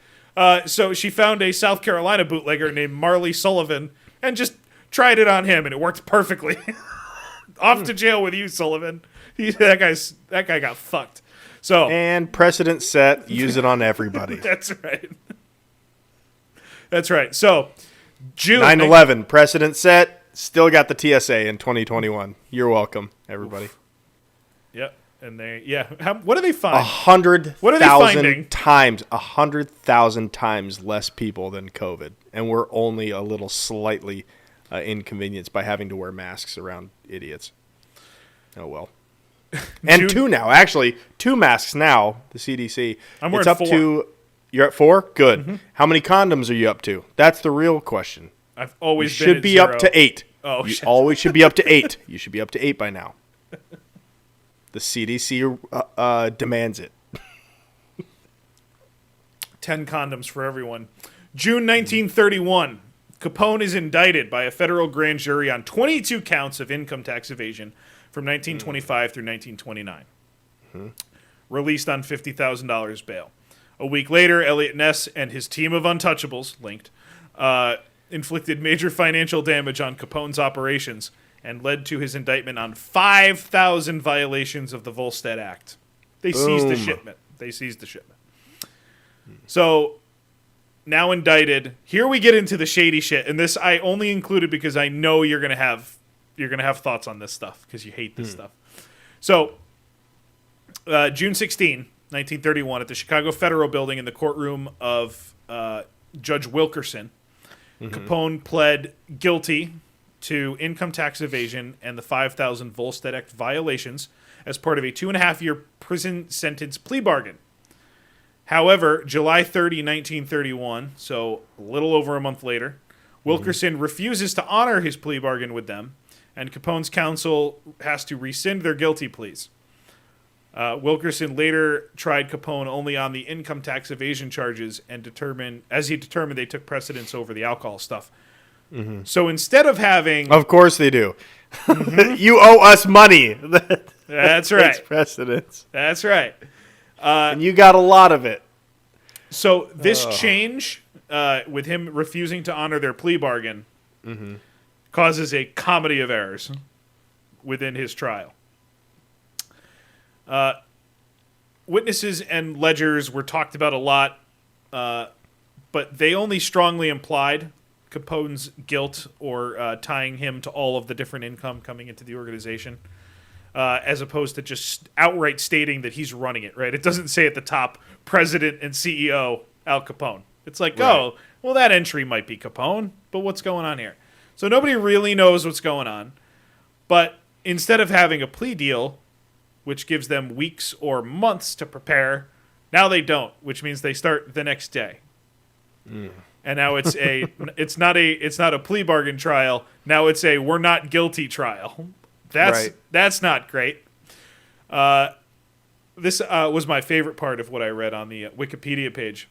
So she found a South Carolina bootlegger named Marley Sullivan and just tried it on him, and it worked perfectly. Off to jail with you, Sullivan. That guy got fucked. So And precedent set, use it on everybody. that's right. That's right. So June 9/11, precedent set, still got the TSA in 2021. You're welcome, everybody. Oof. Yep. And what do they find? 100,000 times, 100,000 times less people than COVID, and we're only a little slightly inconvenienced by having to wear masks around idiots. Oh well. And two now, actually, 2 masks now. The CDC. I'm wearing it's up 4. to. You're at 4. Good. Mm-hmm. How many condoms are you up to? That's the real question. I've always You been should at be 0. up to 8. Oh, you shit. always should be up to 8. You should be up to 8 by now. The CDC demands it. 10 condoms for everyone. June 1931. Capone is indicted by a federal grand jury on 22 counts of income tax evasion from 1925 through 1929. Released on $50,000 bail. A week later, Elliot Ness and his team of Untouchables, linked, inflicted major financial damage on Capone's operations and led to his indictment on 5,000 violations of the Volstead Act. They seized the shipment. So, now indicted. Here we get into the shady shit, and this I only included because I know you're gonna have thoughts on this stuff because you hate this stuff. So, June 16, 1931, at the Chicago Federal Building in the courtroom of Judge Wilkerson, Capone pled guilty to income tax evasion and the 5,000 Volstead Act violations as part of a 2.5-year prison sentence plea bargain. However, July 30, 1931, so a little over a month later, Wilkerson refuses to honor his plea bargain with them, and Capone's counsel has to rescind their guilty pleas. Wilkerson later tried Capone only on the income tax evasion charges and determined they took precedence over the alcohol stuff. So instead of having... Of course they do. You owe us money. That's right. Takes precedence. That's right. And you got a lot of it. So this change, with him refusing to honor their plea bargain, causes a comedy of errors within his trial. Witnesses and ledgers were talked about a lot, but they only strongly implied Capone's guilt or tying him to all of the different income coming into the organization, as opposed to just outright stating that he's running it, right? It doesn't say at the top, President and CEO Al Capone. It's like, oh, well, that entry might be Capone, but what's going on here? So nobody really knows what's going on. But instead of having a plea deal, which gives them weeks or months to prepare, now they don't, which means they start the next day. And now it's not a plea bargain trial. Now it's a we're not guilty trial. That's not great. This was my favorite part of what I read on the Wikipedia page.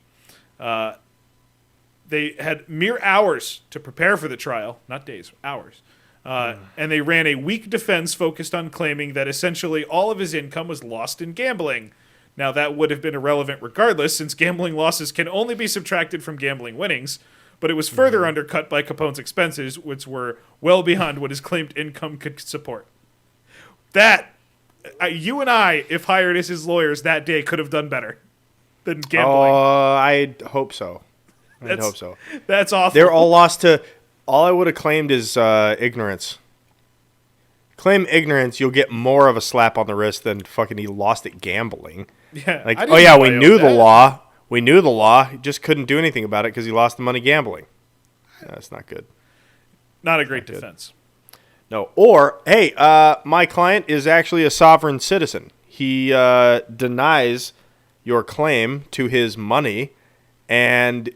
They had mere hours to prepare for the trial, not days, hours. And they ran a weak defense focused on claiming that essentially all of his income was lost in gambling. Now, that would have been irrelevant regardless, since gambling losses can only be subtracted from gambling winnings, but it was further undercut by Capone's expenses, which were well beyond what his claimed income could support. That, you and I, if hired as his lawyers that day, could have done better than gambling. I hope so. I hope so. That's awful. They're all lost to... All I would have claimed is ignorance. Claim ignorance, you'll get more of a slap on the wrist than fucking he lost at gambling. Yeah, like, I oh yeah, didn't we know knew the that. law. We knew the law. He just couldn't do anything about it because he lost the money gambling. That's not good. Not a great defense. No. Or, hey, my client is actually a sovereign citizen. He denies your claim to his money, and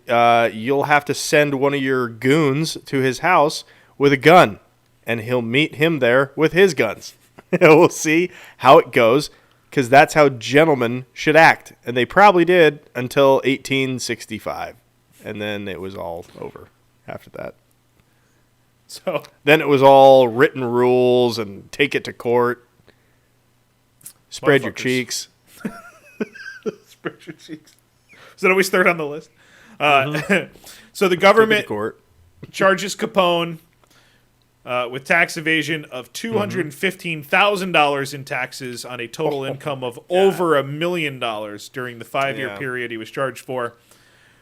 you'll have to send one of your goons to his house with a gun, and he'll meet him there with his guns. We'll see how it goes. because that's how gentlemen should act. And they probably did until 1865. And then it was all over after that. So Then it was all written rules and take it to court. Spread your Motherfuckers. cheeks. spread your cheeks. Is that always third on the list? So the Take it government to court. charges Capone with tax evasion of $215,000 in taxes on a total income of over $1 million during the 5-year Yeah. period he was charged for.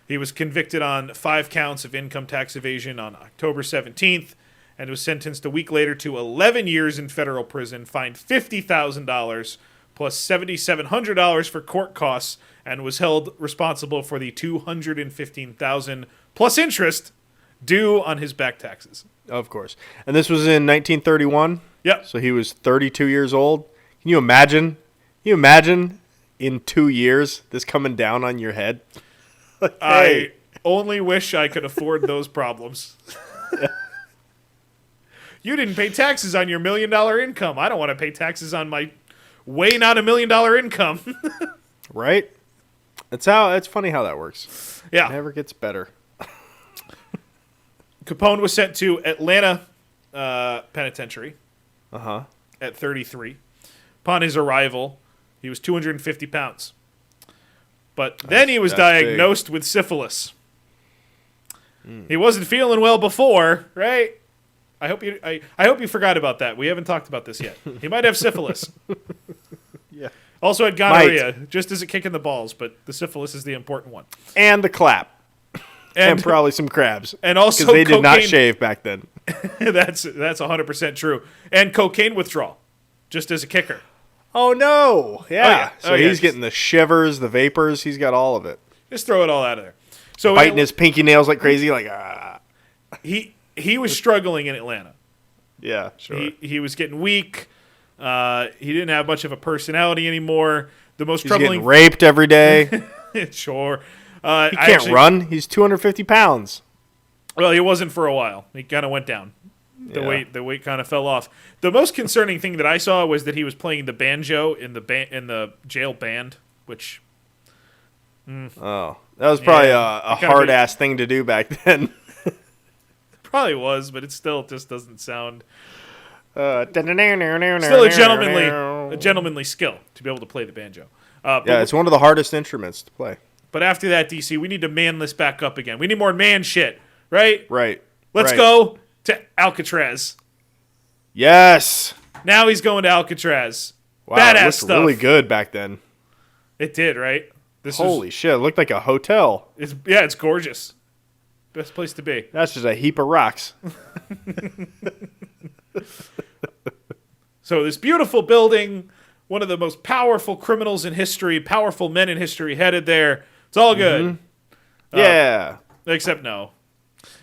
He was convicted on 5 counts of income tax evasion on October 17th and was sentenced a week later to 11 years in federal prison, fined $50,000 plus $7,700 for court costs, and was held responsible for the $215,000 plus interest due on his back taxes. Of course. And this was in 1931? Yep. So he was 32 years old. Can you imagine? Can you imagine in 2 years this coming down on your head? I only wish I could afford those problems. You didn't pay taxes on your $1 million income. I don't want to pay taxes on my way not $1 million income. Right? It's funny how that works. It Yeah. never gets better. Capone was sent to Atlanta Penitentiary Uh-huh. at 33. Upon his arrival, he was 250 pounds. But then he was that's diagnosed with syphilis. He wasn't feeling well before, right? I hope you forgot about that. We haven't talked about this yet. He might have syphilis. Yeah. Also had gonorrhea, just as a kick in the balls, but the syphilis is the important one. And the clap. And probably some crabs. And also because they did not cocaine. shave back then. That's 100% true. And cocaine withdrawal, just as a kicker. Oh, no. Yeah. Oh, So yeah. he's getting the shivers, the vapors. He's got all of it. Just throw it all out of there. So Biting his pinky nails like crazy. Like, he was struggling in Atlanta. Yeah, sure. He was getting weak. He didn't have much of a personality anymore. The most He's troubling getting raped every day. Sure. He can't run. He's 250 pounds. Well, he wasn't for a while. He kind of went down. The weight kind of fell off. The most concerning thing that I saw was that he was playing the banjo in the jail band, which Oh, that was probably a kinda hard ass thing to do back then. probably was, but it still just doesn't sound Still still a gentlemanly skill to be able to play the banjo. Yeah, it's one of the hardest instruments to play. But after that, DC, we need to man this back up again. We need more man shit, right? Right. Let's right. go to Alcatraz. Yes. Now he's going to Alcatraz. Wow, Badass it looked stuff. really good back then. It did, right? Holy shit, it looked like a hotel. It's gorgeous. Best place to be. That's just a heap of rocks. So this beautiful building, one of the most powerful criminals in history, powerful men in history headed there. It's all good. Yeah. Except no.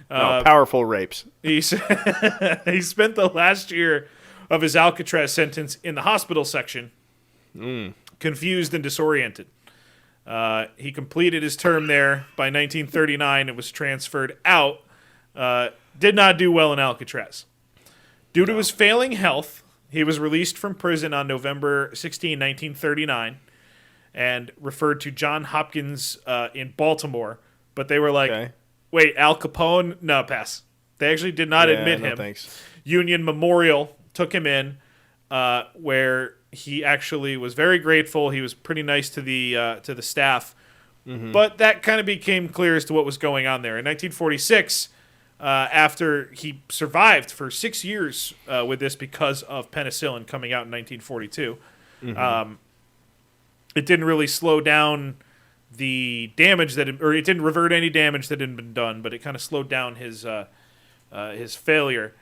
No, powerful rapes. He spent the last year of his Alcatraz sentence in the hospital section, confused and disoriented. He completed his term there by 1939 and was transferred out. Did not do well in Alcatraz. Due to his failing health, he was released from prison on November 16, 1939, and referred to John Hopkins in Baltimore. But they were like, Okay. wait, Al Capone? No, pass. They actually did not admit no him. thanks. Union Memorial took him in, where he actually was very grateful. He was pretty nice to the staff. But that kind of became clear as to what was going on there. In 1946, after he survived for 6 years with this because of penicillin coming out in 1942, it didn't really slow down the damage it didn't revert any damage that had been done, but it kind of slowed down his failure.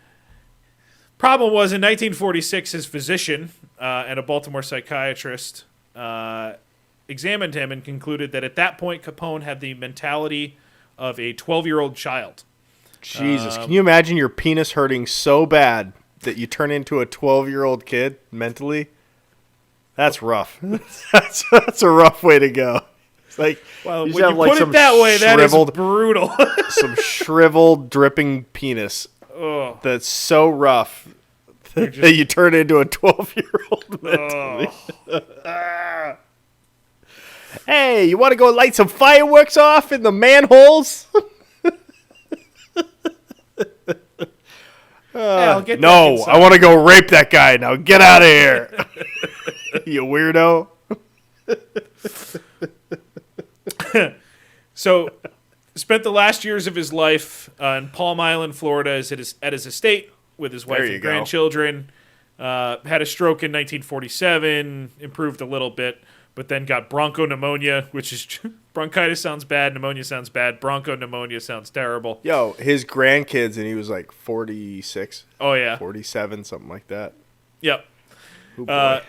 Problem was, in 1946, his physician and a Baltimore psychiatrist examined him and concluded that at that point, Capone had the mentality of a 12-year-old child. Jesus, can you imagine your penis hurting so bad that you turn into a 12-year-old kid mentally? That's rough. That's a rough way to go. It's like, Well, you when just you have, like, put some it that way, that is shriveled- brutal. some shriveled, dripping penis Ugh. that's so rough that you turn into a 12-year-old mentally. Ugh. Hey, you want to go light some fireworks off in the manholes? I'll get back No, inside. I want to go rape that guy. Now get out of here. You weirdo. So, spent the last years of his life in Palm Island, Florida, at his estate with his wife There you and go. grandchildren. Had a stroke in 1947, improved a little bit, but then got bronchopneumonia, which is bronchitis sounds bad, pneumonia sounds bad, bronchopneumonia sounds terrible. Yo, his grandkids, and he was like 46, Oh yeah, 47, something like that. yep. Oh, boy.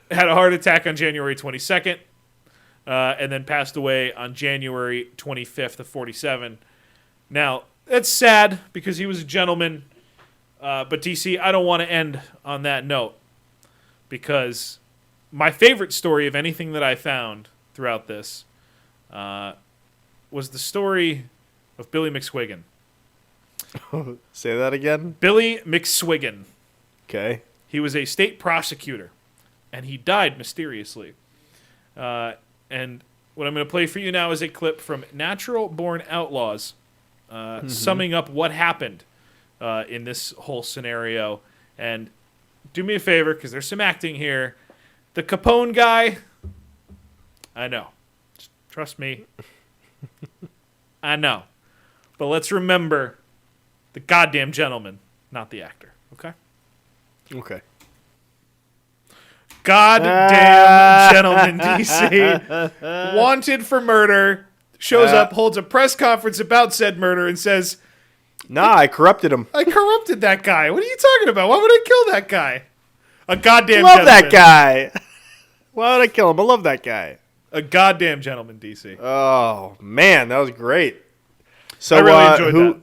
Had a heart attack on January 22nd, and then passed away on January 25th of 47. Now, that's sad because he was a gentleman, but DC, I don't want to end on that note because my favorite story of anything that I found throughout this was the story of Billy Mcsquagan. Say that again? Billy Mcsquagan. Okay. He was a state prosecutor, and he died mysteriously. And what I'm going to play for you now is a clip from Natural Born Outlaws, summing up what happened in this whole scenario. And do me a favor, because there's some acting here. The Capone guy, I know. Just trust me. I know. But let's remember the goddamn gentleman, not the actor. Okay? Okay. Goddamn gentleman, DC. Wanted for murder. Shows up, holds a press conference about said murder, and says, Nah, I corrupted him. I corrupted that guy. What are you talking about? Why would I kill that guy? A goddamn Love gentleman. that guy. Why would I kill him? I love that guy. A goddamn gentleman, DC. Oh man, that was great. So I really enjoyed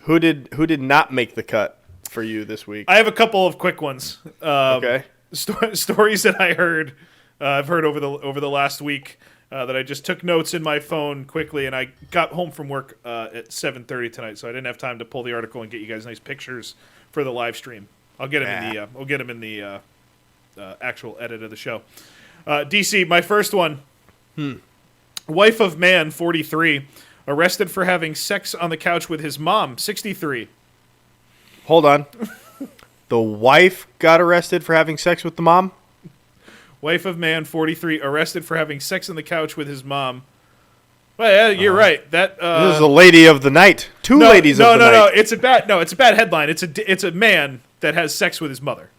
that. who did not make the cut for you this week? I have a couple of quick ones. Okay. Stories that I heard, I've heard over the last week that I just took notes in my phone quickly, and I got home from work at 7:30 tonight, so I didn't have time to pull the article and get you guys nice pictures for the live stream. I'll get them in the actual edit of the show. DC, my first one. Wife of man, 43, arrested for having sex on the couch with his mom, 63. Hold on. The wife got arrested for having sex with the mom? Wife of man, 43, arrested for having sex on the couch with his mom. Well, yeah, you're right. That This is a lady of the night. Two ladies of the night. No. It's a bad headline. It's a man that has sex with his mother.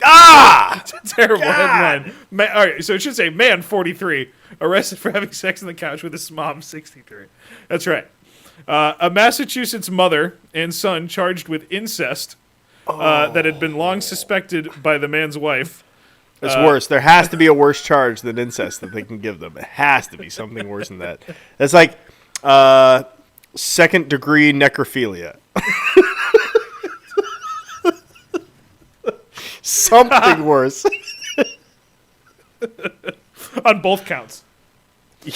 Ah! It's a terrible headline. All right, so it should say man, 43, arrested for having sex on the couch with his mom, 63. That's right. A Massachusetts mother and son charged with incest that had been long suspected by the man's wife. It's worse. There has to be a worse charge than incest that they can give them. It has to be something worse than that. That's like second-degree necrophilia. Something worse. On both counts.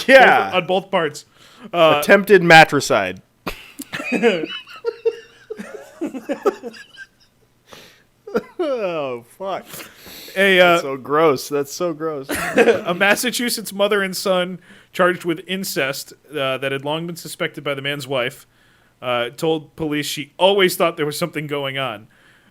Yeah. On both parts. Attempted matricide. Oh, fuck. That's so gross. That's so gross. A Massachusetts mother and son charged with incest that had long been suspected by the man's wife told police she always thought there was something going on.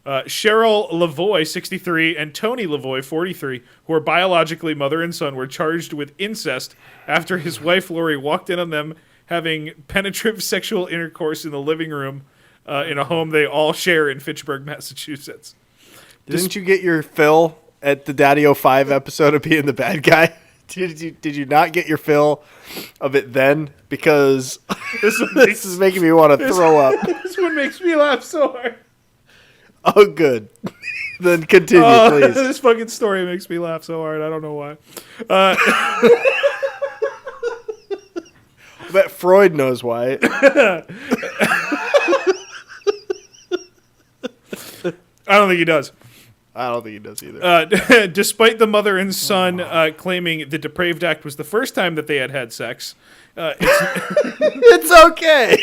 Cheryl Lavoie, 63, and Tony Lavoie, 43, who are biologically mother and son, were charged with incest after his wife, Lori, walked in on them having penetrative sexual intercourse in the living room in a home they all share in Fitchburg, Massachusetts. Didn't you get your fill at the Daddy 05 episode of being the bad guy? Did you not get your fill of it then? Because this is making me want to throw up. This one makes me laugh so hard. Oh, good. Then continue, please. This fucking story makes me laugh so hard. I don't know why. I bet Freud knows why. I don't think he does. I don't think he does either. Despite the mother and son claiming the depraved act was the first time that they had sex, It's okay.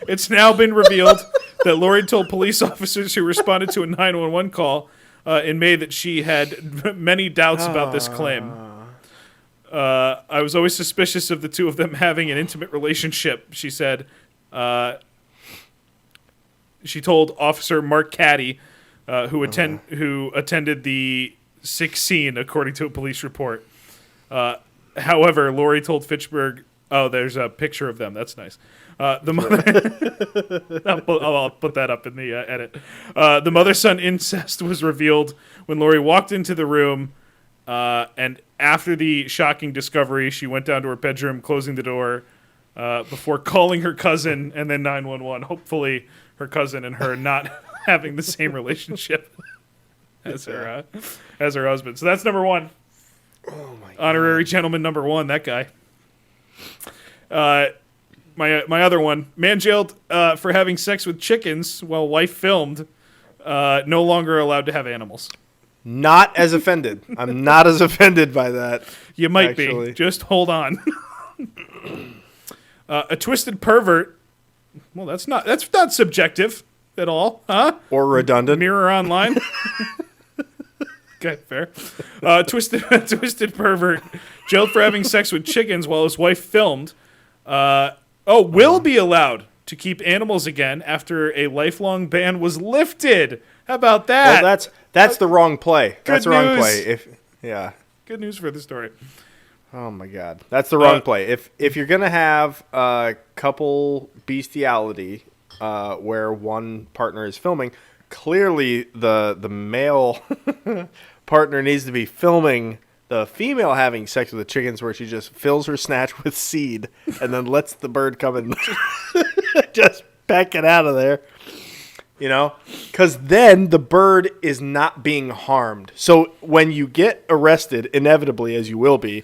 it's now been revealed that Lori told police officers who responded to a 911 call in May that she had many doubts about this claim. I was always suspicious of the two of them having an intimate relationship, she said. She told Officer Mark Caddy, who attended the sick scene, according to a police report. However, Lori told Fitchburg, oh, there's a picture of them. That's nice. The mother, I'll put that up in the edit. The mother-son incest was revealed when Lori walked into the room, and after the shocking discovery, she went down to her bedroom, closing the door, before calling her cousin and then 911. Hopefully, her cousin and her not having the same relationship as her husband. So that's number one. Oh my God. Honorary gentleman number one. That guy. My other one, man jailed for having sex with chickens while wife filmed. No longer allowed to have animals. Not as offended. I'm not as offended by that. You might actually be. Just hold on. A twisted pervert. Well, that's not subjective at all, huh? Or redundant. Mirror Online. Okay, fair. Twisted pervert jailed for having sex with chickens while his wife filmed. Will be allowed to keep animals again after a lifelong ban was lifted. How about that? Well, that's the wrong play. That's the wrong news. play. Good news for the story. Oh my God, that's the wrong play. If you're gonna have a couple bestiality where one partner is filming, clearly the male partner needs to be filming the female having sex with the chickens, where she just fills her snatch with seed and then lets the bird come and just peck it out of there. You know, because then the bird is not being harmed. So when you get arrested, inevitably, as you will be,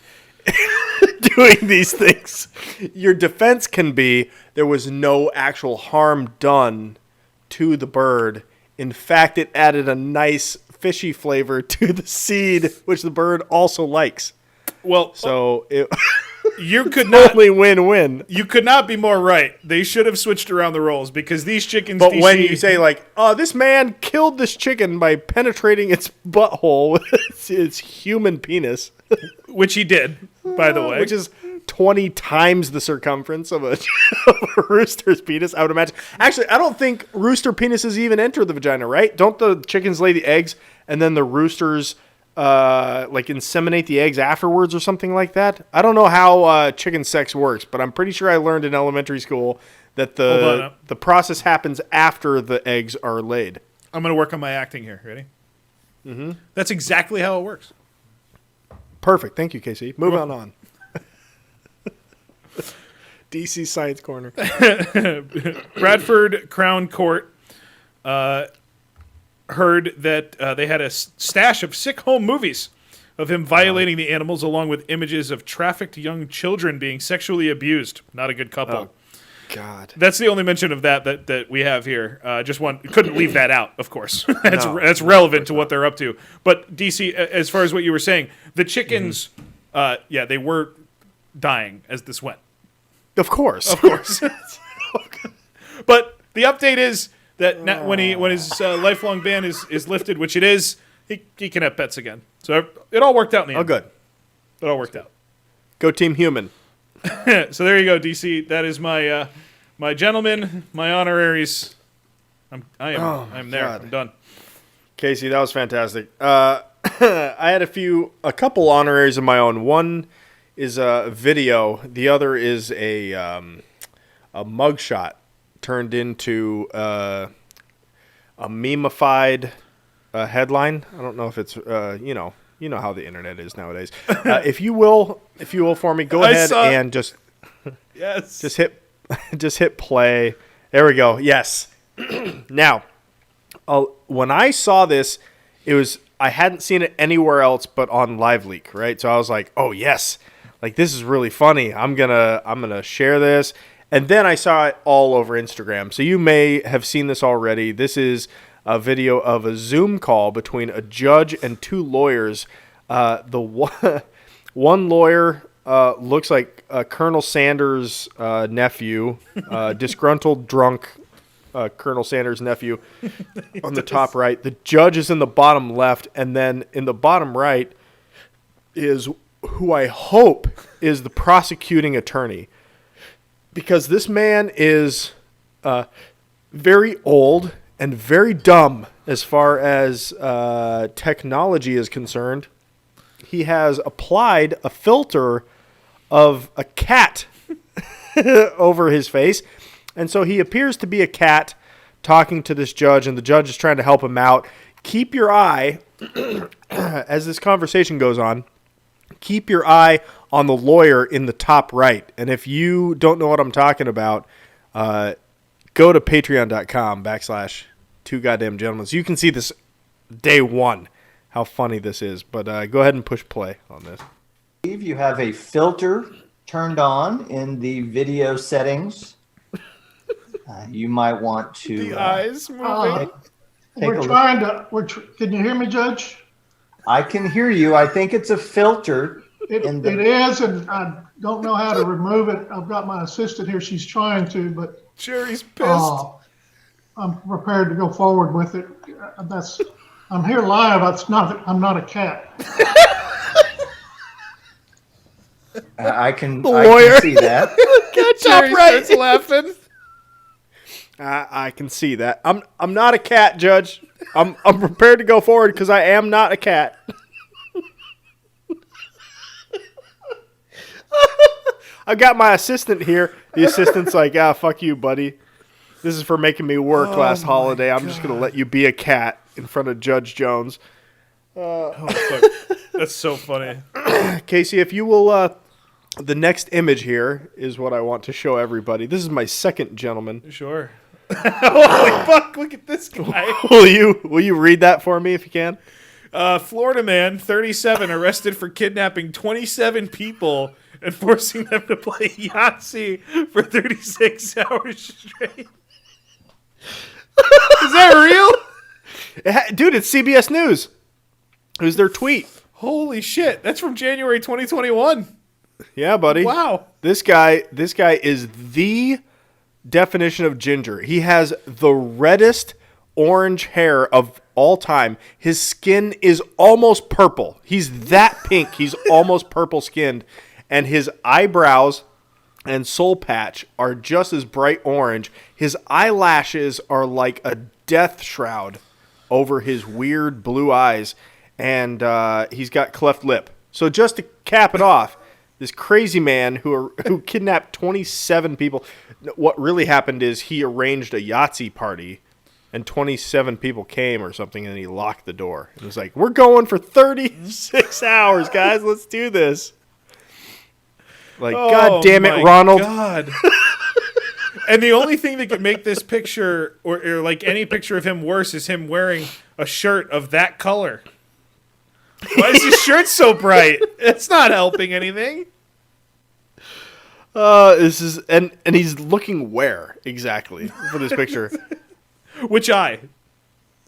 doing these things, your defense can be there was no actual harm done to the bird. In fact, it added a nice fishy flavor to the seed, which the bird also likes. Well, so you could not only win-win. You could not be more right. They should have switched around the roles, because these chickens. But when you say like, "Oh, this man killed this chicken by penetrating its butthole with its human penis," which he did, by the way, which is 20 times the circumference of a rooster's penis, I would imagine. Actually, I don't think rooster penises even enter the vagina, right? Don't the chickens lay the eggs and then the roosters like inseminate the eggs afterwards or something like that? I don't know how chicken sex works, but I'm pretty sure I learned in elementary school that the process happens after the eggs are laid. I'm going to work on my acting here. Ready? Mm-hmm. That's exactly how it works. Perfect. Thank you, Casey. Move on. DC Science Corner. Bradford Crown Court heard that they had a stash of sick home movies of him violating the animals, along with images of trafficked young children being sexually abused. Not a good couple. Oh, God. That's the only mention of that we have here. Couldn't leave that out, of course. That's relevant to what they're up to. But DC, as far as what you were saying, the chickens, they were dying as this went. Of course. But the update is that when his lifelong ban is lifted, which it is, he can have pets again. So it all worked out in the end. Oh, good. It all worked out. Go Team Human. So there you go, DC. That is my my gentleman, my honoraries. I'm there. God. I'm done. Casey, that was fantastic. I had a couple honoraries of my own. One is a video. The other is a mugshot turned into a meme-ified headline. I don't know if it's you know how the internet is nowadays. If you will for me, go ahead and just hit play. There we go. Yes. Now, when I saw this, I hadn't seen it anywhere else but on LiveLeak, right? So I was like, oh yes. Like, this is really funny. I'm gonna share this. And then I saw it all over Instagram. So you may have seen this already. This is a video of a Zoom call between a judge and two lawyers. The one lawyer looks like Colonel Sanders' nephew, disgruntled, drunk Colonel Sanders' nephew on the top right. The judge is in the bottom left, and then in the bottom right is who I hope is the prosecuting attorney, because this man is very old and very dumb as far as technology is concerned. He has applied a filter of a cat over his face, and so he appears to be a cat talking to this judge, and the judge is trying to help him out. Keep your eye, as this conversation goes on, keep your eye on the lawyer in the top right. And if you don't know what I'm talking about, go to patreon.com/2goddamngentlemen. So you can see this day one, how funny this is. But go ahead and push play on this. You have a filter turned on in the video settings. You might want to... The eyes moving. We're trying to... Can you hear me, Judge? I can hear you. I think it's a filter. It is, and I don't know how to remove it. I've got my assistant here. She's trying to, but... Jerry's pissed. I'm prepared to go forward with it. I'm here live. I'm not a cat. I can lawyer. See that. Jerry starts laughing. I can see that. I'm not a cat, Judge. I'm prepared to go forward because I am not a cat. I've got my assistant here. The assistant's like, fuck you, buddy. This is for making me work last holiday. I'm just going to let you be a cat in front of Judge Jones. Fuck. That's so funny. Casey, if you will, the next image here is what I want to show everybody. This is my second gentleman. Sure. Holy fuck, look at this guy. Will you read that for me if you can? Florida man, 37, arrested for kidnapping 27 people and forcing them to play Yahtzee for 36 hours straight. Is that real? Dude, it's CBS News. It was their tweet. Holy shit, that's from January 2021. Yeah, buddy. Wow. This guy is the definition of ginger. He has the reddest orange hair of all time. His skin is almost purple. He's that pink. He's almost purple skinned. And his eyebrows and soul patch are just as bright orange. His eyelashes are like a death shroud over his weird blue eyes. And he's got cleft lip. So just to cap it off, this crazy man who kidnapped 27 people. What really happened is he arranged a Yahtzee party, and 27 people came or something, and he locked the door. It was like, we're going for 36 hours, guys. Let's do this. Like, God damn it, Ronald. God. And the only thing that could make this picture, or like any picture of him worse, is him wearing a shirt of that color. Why is his shirt so bright? It's not helping anything. This is and he's looking where exactly for this picture? Which eye?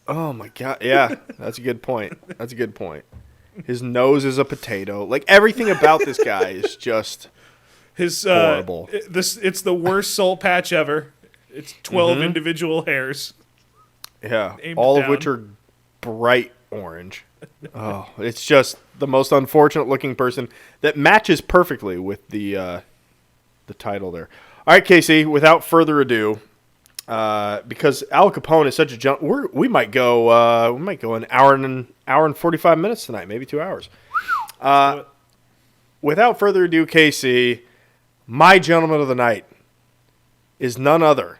Oh my God! Yeah, that's a good point. That's a good point. His nose is a potato. Like everything about this guy is just horrible. It's the worst soul patch ever. It's 12 individual hairs. Yeah, aimed all down. of which are bright orange. Oh, it's just the most unfortunate looking person that matches perfectly with the title there. All right, Casey, without further ado, because Al Capone is such a we might go an hour and 45 minutes tonight, maybe 2 hours. Without further ado, Casey, my gentleman of the night is none other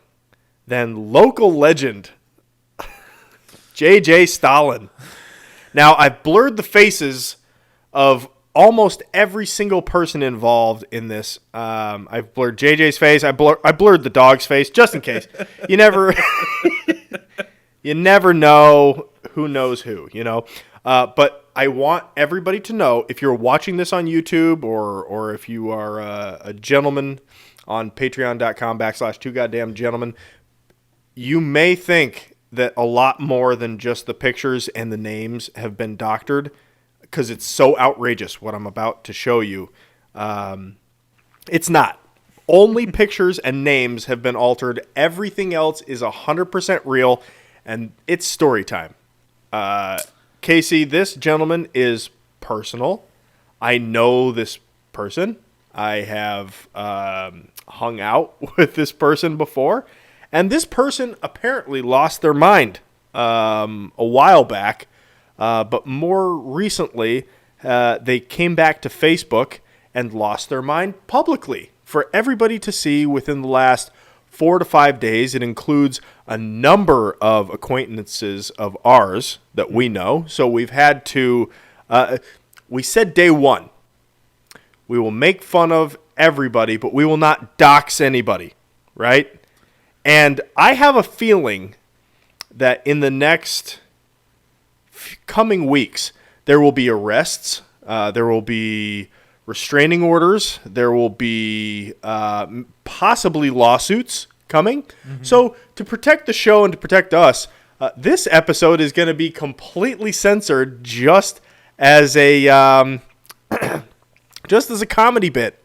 than local legend JJ Stallin. Now, I've blurred the faces of almost every single person involved in this. I've blurred JJ's face. I blurred the dog's face just in case. You never know who knows who, you know. But I want everybody to know, if you're watching this on YouTube or if you are a gentleman on patreon.com/2goddamngentlemen, you may think that a lot more than just the pictures and the names have been doctored, because it's so outrageous what I'm about to show you. It's not. Only pictures and names have been altered. Everything else is 100% real, and it's story time. Casey, this gentleman is personal. I know this person. I have hung out with this person before. And this person apparently lost their mind a while back. But more recently, they came back to Facebook and lost their mind publicly for everybody to see within the last 4 to 5 days. It includes a number of acquaintances of ours that we know. So we've had to, we said day one, we will make fun of everybody, but we will not dox anybody, right? And I have a feeling that in the next coming weeks, there will be arrests, there will be restraining orders, there will be possibly lawsuits coming. Mm-hmm. So to protect the show and to protect us, this episode is going to be completely censored just as a comedy bit.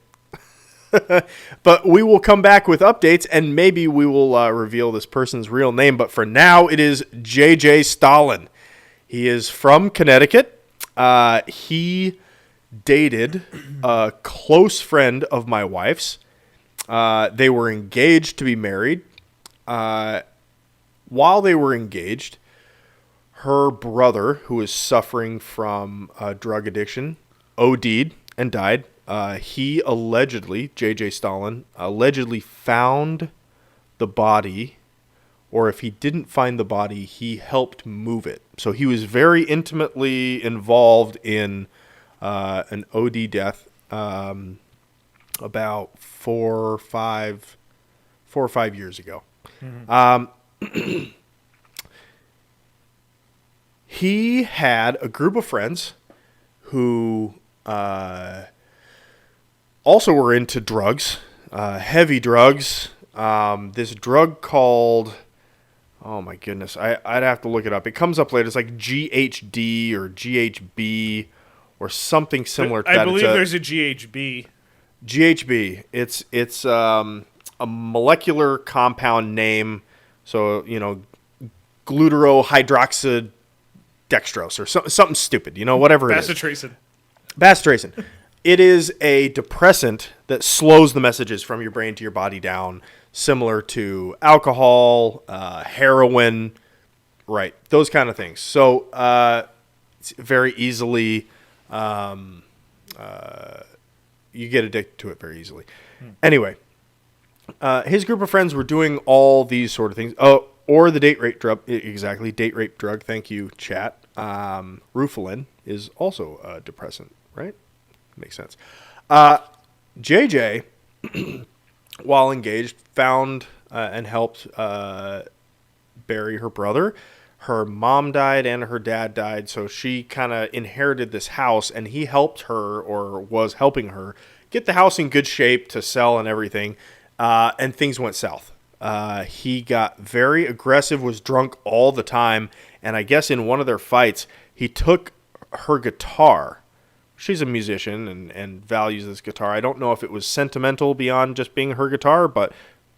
But we will come back with updates, and maybe we will reveal this person's real name. But for now, it is JJ Stallin. He is from Connecticut. He dated a close friend of my wife's. They were engaged to be married. While they were engaged, her brother, who is suffering from drug addiction, OD'd and died. He allegedly, JJ Stallin, allegedly found the body, or if he didn't find the body, he helped move it. So he was very intimately involved in an OD death about 4 or 5 years ago. Mm-hmm. He had a group of friends who also were into drugs, heavy drugs. This drug called, oh my goodness, I'd have to look it up. It comes up later. It's like GHD or GHB or something similar to that. I believe there's a GHB. GHB. It's a molecular compound name. So, gluterohydroxidextrose or something stupid, whatever it is. Bacitracin. It is a depressant that slows the messages from your brain to your body down, similar to alcohol, heroin, right? Those kind of things. So it's very easily, you get addicted to it very easily. Anyway, his group of friends were doing all these sort of things. Oh, or the date rape drug. Exactly, date rape drug. Thank you, chat. Rufalin is also a depressant, right? Makes sense. JJ, while engaged, found and helped bury her brother. Her mom died and her dad died, so she kind of inherited this house, and he helped her, or was helping her, get the house in good shape to sell and everything, and things went south. He got very aggressive, was drunk all the time, and I guess in one of their fights, he took her guitar. She's a musician and values this guitar. I don't know if it was sentimental beyond just being her guitar, but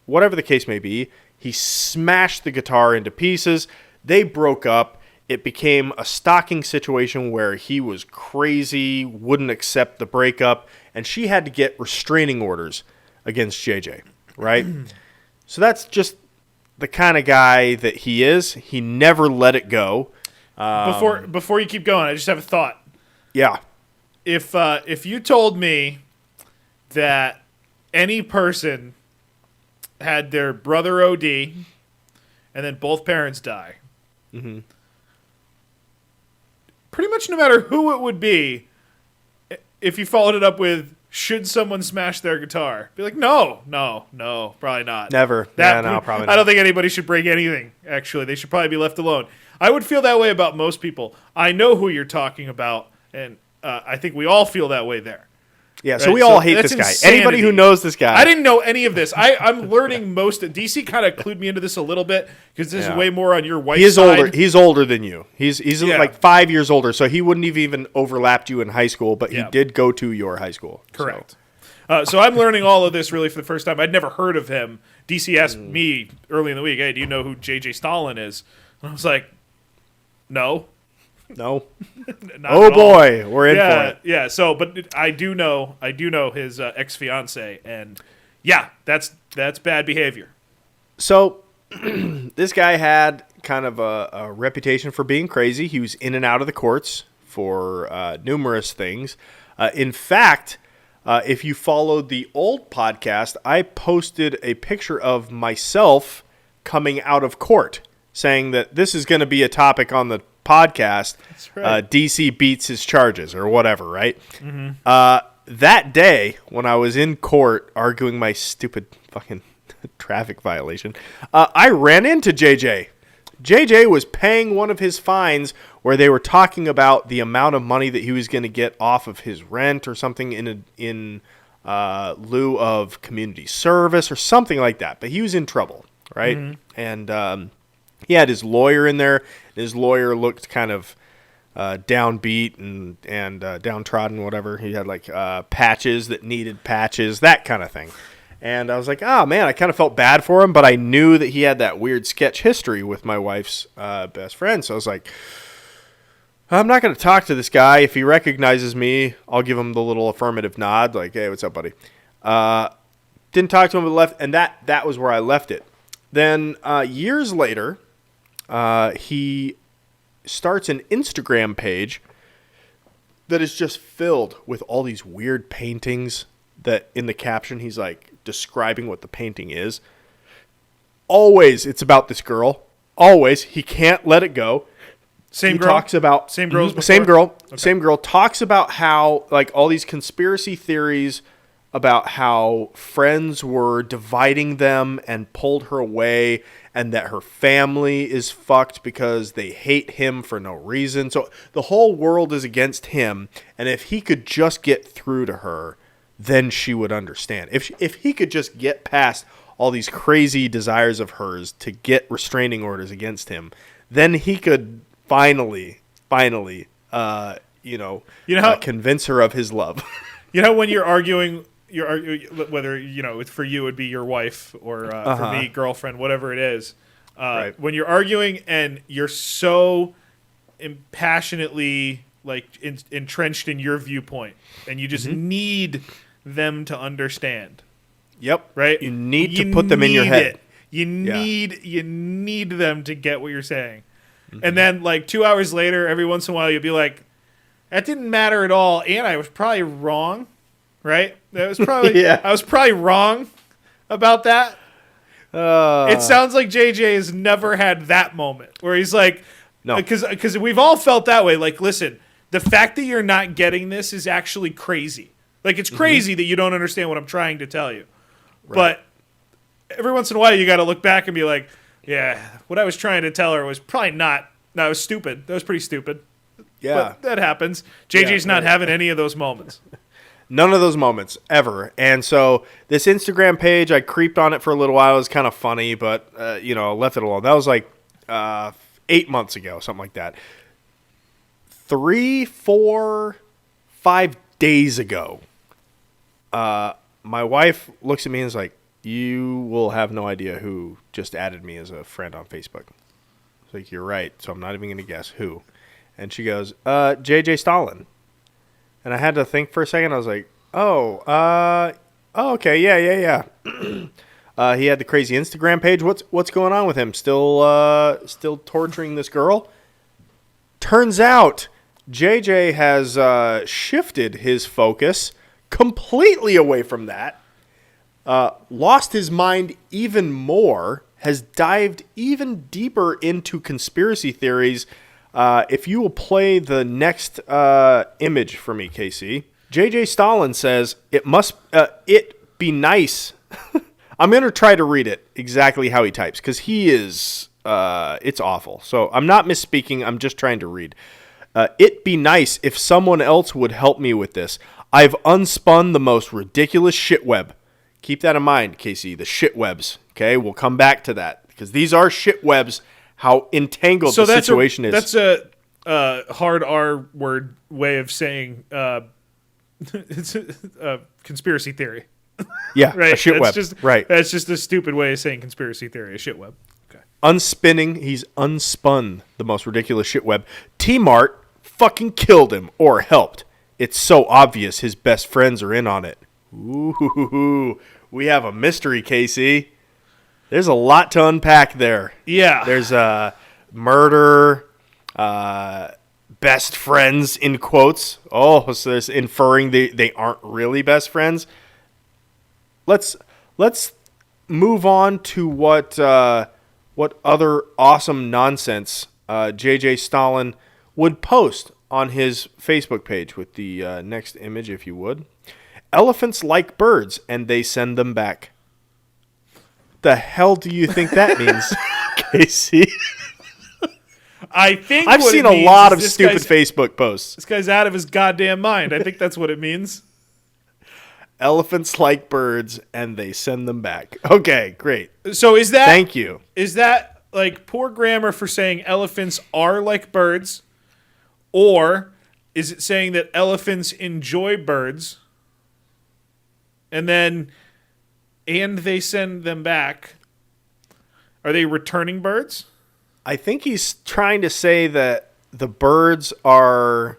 whatever the case may be, he smashed the guitar into pieces. They broke up. It became a stalking situation where he was crazy, wouldn't accept the breakup, and she had to get restraining orders against JJ, right? So that's just the kind of guy that he is. He never let it go. Before you keep going, I just have a thought. Yeah. If you told me that any person had their brother OD and then both parents die, mm-hmm. pretty much no matter who it would be, if you followed it up with, should someone smash their guitar? Be like, no, probably not. Never. No, probably not. I don't think anybody should break anything, actually. They should probably be left alone. I would feel that way about most people. I know who you're talking about, and I think we all feel that way there. Yeah, right? so we all hate this guy. Insanity. Anybody who knows this guy. I didn't know any of this. I'm learning most of DC kind of clued me into this a little bit because this is way more on your white side. He's older than you. He's like 5 years older, so he wouldn't have even overlapped you in high school, but he did go to your high school. Correct. So I'm learning all of this really for the first time. I'd never heard of him. DC asked me early in the week, hey, do you know who JJ Stallin is? And I was like, no. No. Not Oh at all. boy, we're in for it. Yeah. So, but I do know his ex fiance, and yeah, that's bad behavior. So this guy had kind of a reputation for being crazy. He was in and out of the courts for numerous things. In fact, if you followed the old podcast, I posted a picture of myself coming out of court, saying that this is going to be a topic on the podcast. That's right. DC beats his charges or whatever, right? Mm-hmm. That day, when I was in court arguing my stupid fucking traffic violation, I ran into JJ. JJ was paying one of his fines where they were talking about the amount of money that he was going to get off of his rent or something in lieu of community service or something like that. But he was in trouble, right? Mm-hmm. And he had his lawyer in there. His lawyer looked kind of downbeat and downtrodden, whatever. He had like patches that needed patches, that kind of thing. And I was like, oh, man, I kind of felt bad for him, but I knew that he had that weird sketch history with my wife's best friend. So I was like, I'm not going to talk to this guy. If he recognizes me, I'll give him the little affirmative nod, like, hey, what's up, buddy? Didn't talk to him, but left, and that was where I left it. Then years later, he starts an Instagram page that is just filled with all these weird paintings that in the caption he's like describing what the painting is. Always it's about this girl. Always. He can't let it go. Same he girl? Talks about Same girl as before? Same girl. Okay. Same girl. Talks about how like all these conspiracy theories about how friends were dividing them and pulled her away, and that her family is fucked because they hate him for no reason. So the whole world is against him, and if he could just get through to her, then she would understand. If he could just get past all these crazy desires of hers to get restraining orders against him, then he could finally, convince her of his love. You know, when you're arguing, whether, for you it would be your wife or for me, girlfriend, whatever it is. Right. When you're arguing and you're so passionately entrenched in your viewpoint, and you just need them to understand. Yep. Right? You need to put them in your head. You need them to get what you're saying. Mm-hmm. And then 2 hours later, every once in a while, you'll be like, that didn't matter at all, and I was probably wrong. Right? That was probably I was probably wrong about that. It sounds like JJ has never had that moment where he's like, no, because we've all felt that way. Like, listen, the fact that you're not getting this is actually crazy. Like, it's crazy that you don't understand what I'm trying to tell you. Right. But every once in a while, you got to look back and be like, yeah, what I was trying to tell her was probably not. No, it was stupid. That was pretty stupid. Yeah, but that happens. JJ's not having any of those moments. None of those moments, ever. And so this Instagram page, I creeped on it for a little while. It was kind of funny, but, left it alone. That was 8 months ago, something like that. 3, 4, 5 days ago, my wife looks at me and is like, you will have no idea who just added me as a friend on Facebook. It's like, you're right, so I'm not even going to guess who. And she goes, JJ Stallin. And I had to think for a second. I was like, okay, yeah. He had the crazy Instagram page. What's going on with him? Still torturing this girl? Turns out JJ has shifted his focus completely away from that, lost his mind even more, has dived even deeper into conspiracy theories. If you will play the next image for me, KC, JJ Stallin says, it be nice. I'm going to try to read it exactly how he types, because he is, it's awful. So I'm not misspeaking. I'm just trying to read. It be nice if someone else would help me with this. I've unspun the most ridiculous shit web. Keep that in mind, KC, the shit webs. Okay, we'll come back to that, because these are shit webs. How entangled the situation is. That's a hard R word way of saying it's a conspiracy theory. Yeah, right. A shit web. Right. Right. That's just a stupid way of saying conspiracy theory, a shit web. Okay. He's unspun the most ridiculous shit web. T-Mart fucking killed him or helped. It's so obvious his best friends are in on it. Ooh, we have a mystery, Casey. There's a lot to unpack there. Yeah. There's murder, best friends in quotes. Oh, so there's inferring they aren't really best friends. Let's move on to what other awesome nonsense JJ Stallin would post on his Facebook page with the next image, if you would. Elephants like birds, and they send them back. The hell do you think that means, Casey? I think I've seen a lot of stupid Facebook posts. This guy's out of his goddamn mind. I think that's what it means. Elephants like birds, and they send them back. Okay, great. So is that... Thank you. Is that like poor grammar for saying elephants are like birds? Or is it saying that elephants enjoy birds? And they send them back. Are they returning birds? I think he's trying to say that the birds are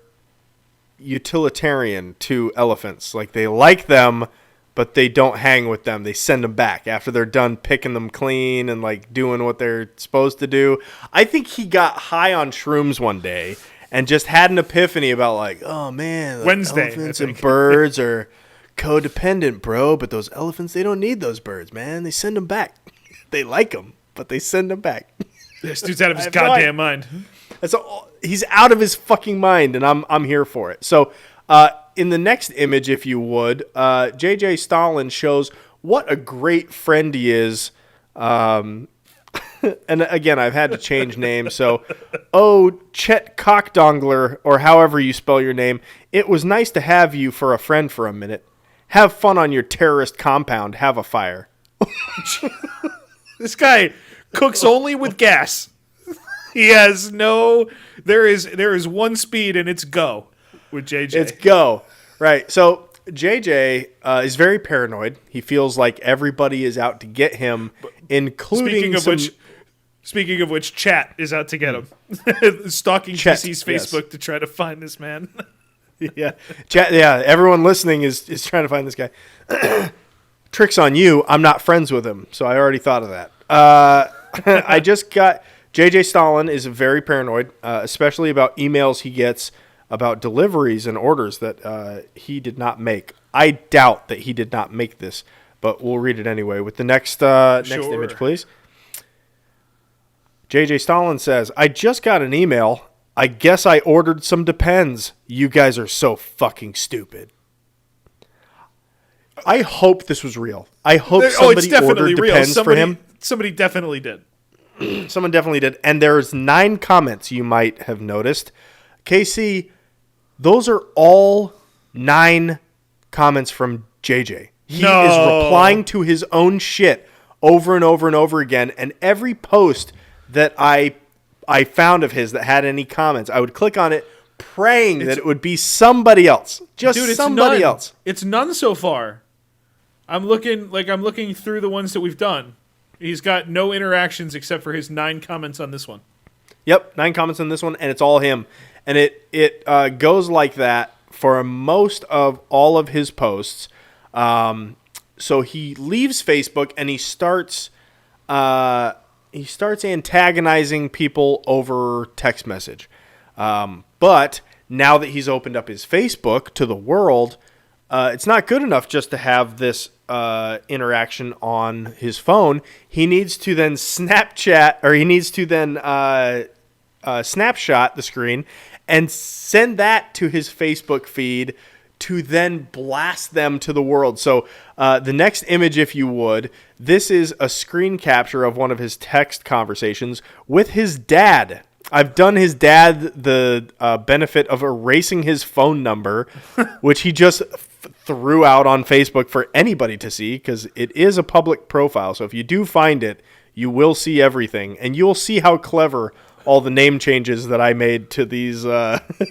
utilitarian to elephants. Like, they like them, but they don't hang with them. They send them back after they're done picking them clean and, like, doing what they're supposed to do. I think he got high on shrooms one day and just had an epiphany about, like, oh, man, Wednesday, elephants and birds are codependent, bro, but those elephants, they don't need those birds, man. They send them back. They like them, but they send them back. This dude's out of his goddamn mind. He's out of his fucking mind, and I'm here for it. So, in the next image, if you would, JJ Stallin shows what a great friend he is. And again, I've had to change names. So, Chet Cockdongler, or however you spell your name, it was nice to have you for a friend for a minute. Have fun on your terrorist compound. Have a fire. This guy cooks only with gas. He has no... There is one speed, and it's go with JJ. It's go. Right. So JJ is very paranoid. He feels like everybody is out to get him, including Speaking of which, Chat is out to get him. Stalking Chet, PC's Facebook to try to find this man. Yeah. Chat, yeah, everyone listening is trying to find this guy. Trick's on you. I'm not friends with him, so I already thought of that. I just got... JJ Stallin is very paranoid, especially about emails he gets about deliveries and orders that he did not make. I doubt that he did not make this, but we'll read it anyway. With the next image, please. JJ Stallin says, I just got an email. I guess I ordered some Depends. You guys are so fucking stupid. I hope this was real. I hope somebody ordered Depends for him. Somebody definitely did. Someone definitely did. And there's 9 comments you might have noticed. KC, those are all 9 comments from JJ. He is replying to his own shit over and over and over again. And every post that I found of his that had any comments, I would click on it praying that it would be somebody else. Just somebody else. It's none so far. I'm looking through the ones that we've done. He's got no interactions except for his 9 comments on this one. Yep, 9 comments on this one, and it's all him. And it goes like that for most of all of his posts. So he leaves Facebook and he starts antagonizing people over text message. But now that he's opened up his Facebook to the world, it's not good enough just to have this interaction on his phone. He needs to then Snapchat, or he needs to then snapshot the screen and send that to his Facebook feed to then blast them to the world. So the next image, if you would, this is a screen capture of one of his text conversations with his dad. I've done his dad the benefit of erasing his phone number, which he just threw out on Facebook for anybody to see because it is a public profile. So if you do find it, you will see everything, and you'll see how clever all the name changes that I made to these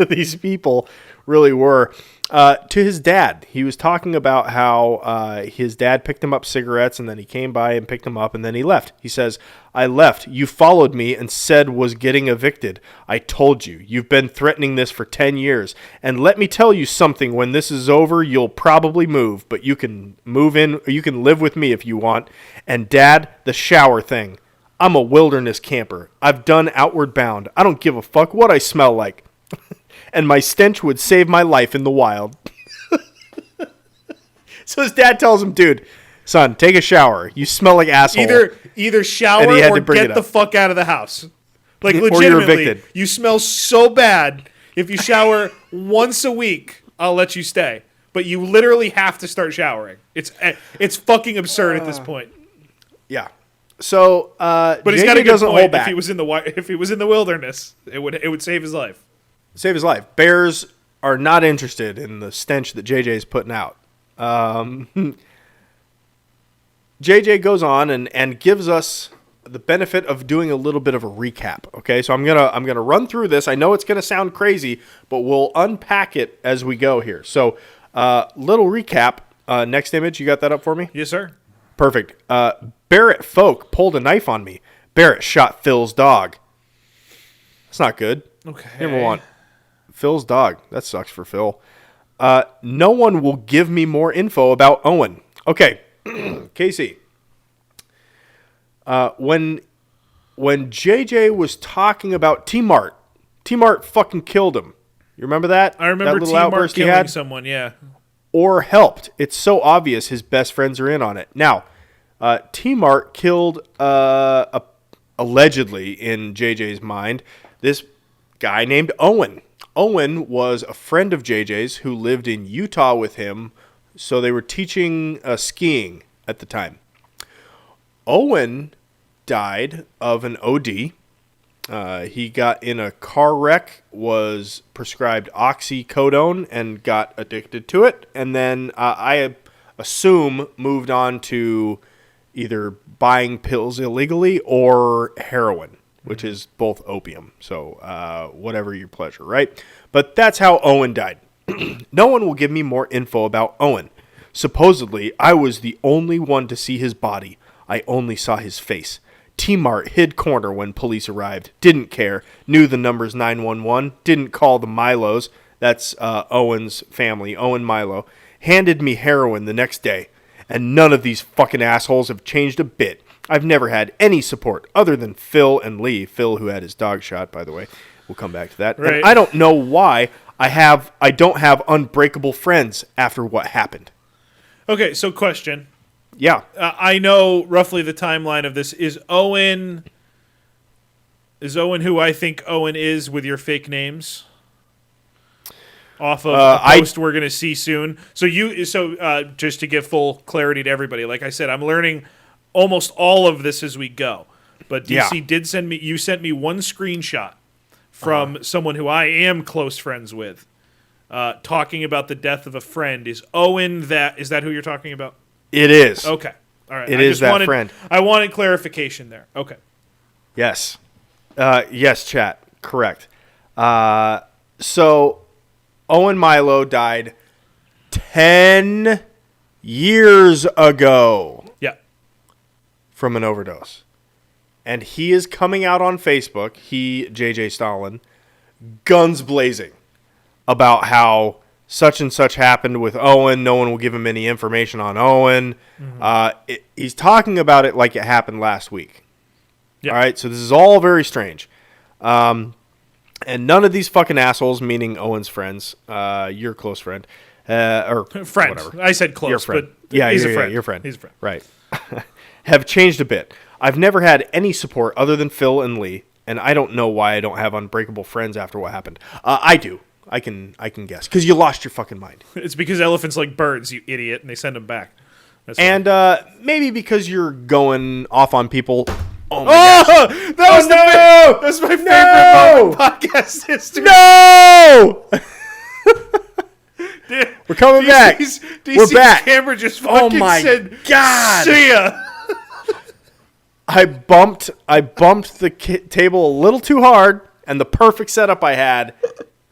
these people really were. To his dad, he was talking about how his dad picked him up cigarettes, and then he came by and picked him up, and then he left. He says, "I left. You followed me and said was getting evicted. I told you. You've been threatening this for 10 years. And let me tell you something. When this is over, you'll probably move, but you can move in, or you can live with me if you want. And Dad, the shower thing. I'm a wilderness camper. I've done Outward Bound. I don't give a fuck what I smell like. And my stench would save my life in the wild." So his dad tells him, "Dude, son, take a shower. You smell like asshole." Either shower or get the fuck out of the house. Like, Or you're legitimately, evicted. you smell so bad. If you shower once a week, I'll let you stay. But you literally have to start showering. It's fucking absurd at this point. Yeah. So, But he's JJ got a good doesn't point. hold back. If he was in the wilderness, it would save his life. Save his life. Bears are not interested in the stench that JJ is putting out. JJ goes on and gives us the benefit of doing a little bit of a recap. Okay, so I'm gonna run through this. I know it's gonna sound crazy, but we'll unpack it as we go here. So, little recap. Next image, you got that up for me? Yes, sir. Perfect. Barrett Folk pulled a knife on me. Barrett shot Phil's dog. That's not good. Okay. Number one. Phil's dog. That sucks for Phil. No one will give me more info about Owen. Okay, Casey. When JJ was talking about T-Mart fucking killed him. You remember that? I remember that little T-Mart outburst he killing had? someone, yeah. Or helped. It's so obvious his best friends are in on it. Now, T-Mart killed, allegedly, in JJ's mind, this guy named Owen. Owen was a friend of JJ's who lived in Utah with him, so they were teaching skiing at the time. Owen died of an OD. He got in a car wreck, was prescribed oxycodone, and got addicted to it. And then I assume moved on to either buying pills illegally or heroin, which is both opium. So whatever your pleasure, right? But that's how Owen died. No one will give me more info about Owen. Supposedly, I was the only one to see his body. I only saw his face. T-Mart hid corner when police arrived. Didn't care. Knew the numbers 911. Didn't call the Milos. That's Owen's family, Owen Milo. Handed me heroin the next day. And none of these fucking assholes have changed a bit. I've never had any support other than Phil and Lee. Phil, who had his dog shot, by the way. We'll come back to that. Right. And I don't know why I don't have unbreakable friends after what happened. Okay, so question. Yeah. I know roughly the timeline of this. Is Owen who I think Owen is with your fake names? Off of a post we're going to see soon. So just to give full clarity to everybody, like I said, I'm learning almost all of this as we go. But DC you sent me one screenshot from someone who I am close friends with, talking about the death of a friend. Is that who you're talking about? It is. Okay. All right. It is that friend. I wanted clarification there. Okay. Yes. Yes, chat. Correct. So Owen Milo died 10 years ago. Yeah. From an overdose. And he is coming out on Facebook, JJ Stallin, guns blazing about how such and such happened with Owen. No one will give him any information on Owen. Mm-hmm. He's talking about it like it happened last week. Yep. All right, so this is all very strange. And none of these fucking assholes, meaning Owen's friends, your close friend, or friend. Whatever. I said close, your friend. but he's a friend. Your friend. He's a friend. Right. Have changed a bit. I've never had any support other than Phil and Lee, and I don't know why I don't have unbreakable friends after what happened. I do. I can guess. Because you lost your fucking mind. It's because elephants like birds, you idiot, and they send them back. And maybe because you're going off on people. Oh my gosh. That was my favorite moment in podcast history. No! We're coming back. We're back. Camera just fucking said, God. See ya. I bumped the table a little too hard, and the perfect setup I had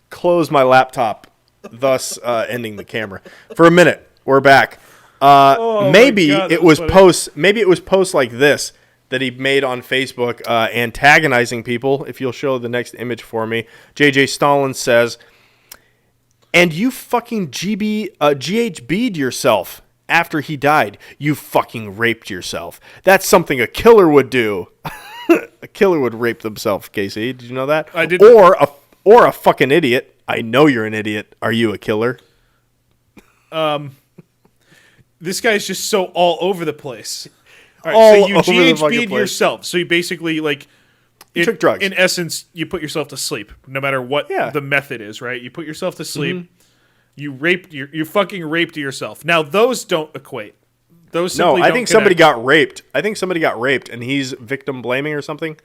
closed my laptop thus ending the camera. For a minute, we're back. Oh maybe my God, it was posts like this that he made on Facebook antagonizing people. If you'll show the next image for me, JJ Stallin says, "And you fucking GHB'd yourself after he died. You fucking raped yourself. That's something a killer would do." A killer would rape themselves, Casey. Did you know that? I didn't. Or a fucking idiot. I know you're an idiot. Are you a killer? This guy's just so all over the place. All right, All so you over the fucking GHB'd place. yourself. So you basically took drugs. In essence, you put yourself to sleep, no matter what the method is, right? You put yourself to sleep. Mm-hmm. You fucking raped yourself. Now those don't equate. Those simply No, I don't think somebody connect. got raped. I think somebody got raped, and he's victim blaming or something.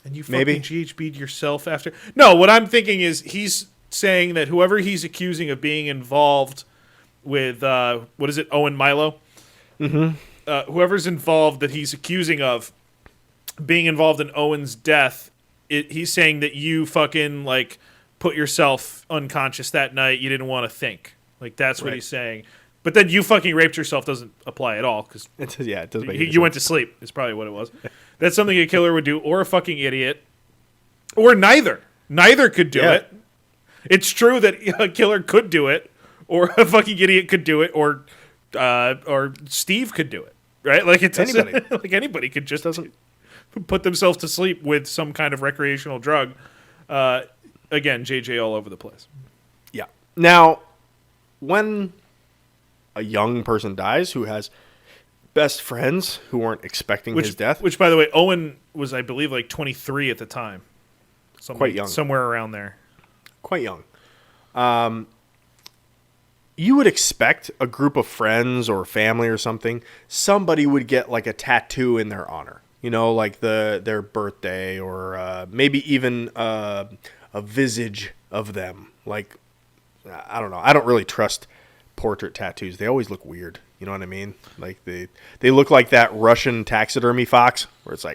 And you fucking Maybe. GHB'd yourself after. No, what I'm thinking is he's saying that whoever he's accusing of being involved with what is it, Owen Milo? Mm-hmm. Whoever's involved that he's accusing of being involved in Owen's death, he's saying that you fucking put yourself unconscious that night. You didn't want to think. That's what he's saying. But then you fucking raped yourself doesn't apply at all because It does make you went to sleep. Is probably what it was. That's something a killer would do, or a fucking idiot, or neither. Neither could do it. It's true that a killer could do it, or a fucking idiot could do it, or Steve could do it. Right? It's Anybody. Anybody could just put themselves to sleep with some kind of recreational drug. Again, JJ all over the place. Yeah. Now, when a young person dies who has best friends who weren't expecting his death. Which, by the way, Owen was, I believe, 23 at the time. Quite young. Somewhere around there. Quite young. You would expect a group of friends or family or something, somebody would get a tattoo in their honor. Their birthday or maybe even a visage of them. I don't know. I don't really trust portrait tattoos. They always look weird. You know what I mean? They look like that Russian taxidermy fox where it's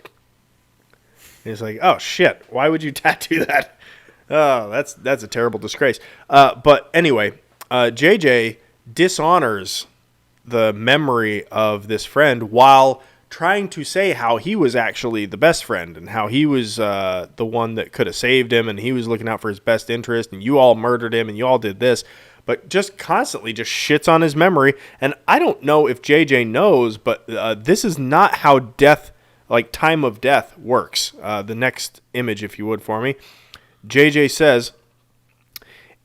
oh shit, why would you tattoo that? Oh, that's a terrible disgrace. But anyway, JJ dishonors the memory of this friend while trying to say how he was actually the best friend and how he was the one that could have saved him and he was looking out for his best interest and you all murdered him and you all did this. But just constantly just shits on his memory. And I don't know if JJ knows, but this is not how death, time of death works. The next image, if you would, for me. JJ says,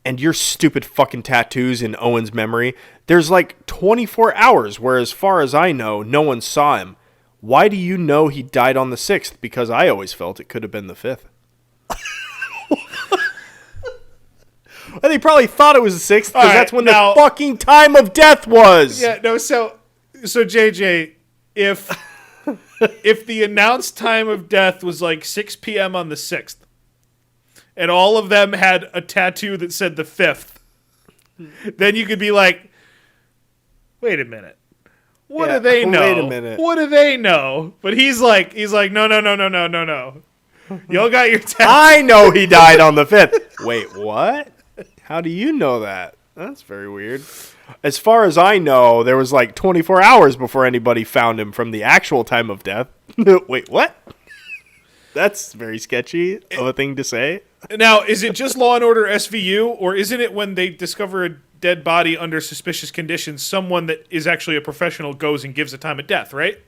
"And your stupid fucking tattoos in Owen's memory, there's 24 hours where as far as I know, no one saw him. Why do you know he died on the 6th? Because I always felt it could have been the 5th. And they probably thought it was the 6th because that's when the fucking time of death was. Yeah, no, so JJ, if the announced time of death was 6 p.m. on the 6th, and all of them had a tattoo that said the 5th, then you could be wait a minute. What do they know? Wait a minute. What do they know? But he's like, no. Y'all got your tattoo. I know he died on the 5th. Wait, what? How do you know that? That's very weird. As far as I know, there was 24 hours before anybody found him from the actual time of death. Wait, what? That's very sketchy of a thing to say. Now, is it just Law & Order SVU, or isn't it when they discover a dead body under suspicious conditions, someone that is actually a professional goes and gives a time of death, right?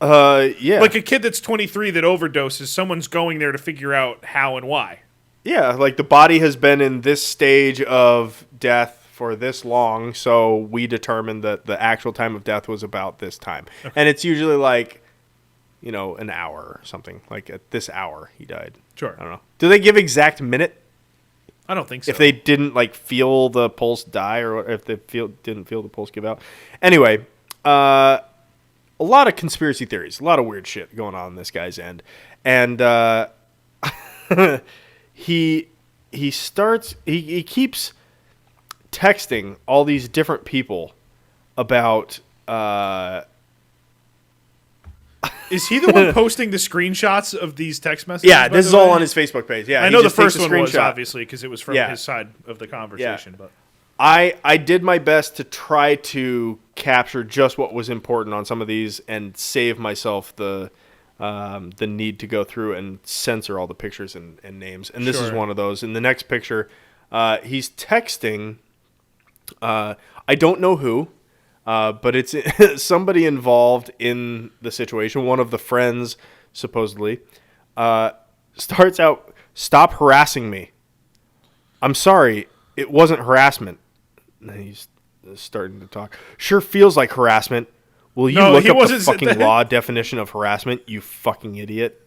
Yeah. A kid that's 23 that overdoses, someone's going there to figure out how and why. Yeah, the body has been in this stage of death for this long, so we determined that the actual time of death was about this time. Okay. And it's usually an hour or something. At this hour, he died. Sure. I don't know. Do they give exact minute? I don't think so. If they didn't feel the pulse die, or if they didn't feel the pulse give out. Anyway, a lot of conspiracy theories, a lot of weird shit going on this guy's end, and he keeps texting all these different people about Is he the one posting the screenshots of these text messages? Yeah, by this the is all way? on his Facebook page. Yeah, I he know the just takes first a one was screenshot. obviously because it was from his side of the conversation. But I did my best to try to capture just what was important on some of these and save myself the need to go through and censor all the pictures and names. And this is one of those. In the next picture, he's texting. I don't know who, but it's somebody involved in the situation. One of the friends, supposedly, starts out, "Stop harassing me. I'm sorry, it wasn't harassment." And he's starting to talk. "Sure feels like harassment. Will you look up the fucking law definition of harassment, you fucking idiot?"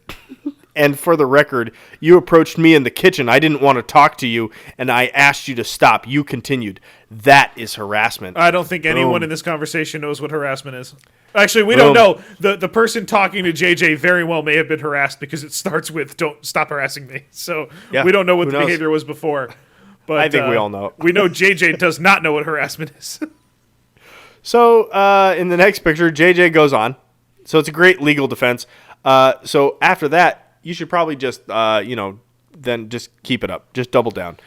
"And for the record, you approached me in the kitchen. I didn't want to talk to you, and I asked you to stop. You continued. That is harassment." I don't think anyone in this conversation knows what harassment is. Actually, we don't know. The person talking to JJ very well may have been harassed because it starts with "Don't stop harassing me." So we don't know what the behavior was before. But I think we all know. We know JJ does not know what harassment is. So in the next picture, JJ goes on. So it's a great legal defense. So after that, you should probably just, then just keep it up. Just double down.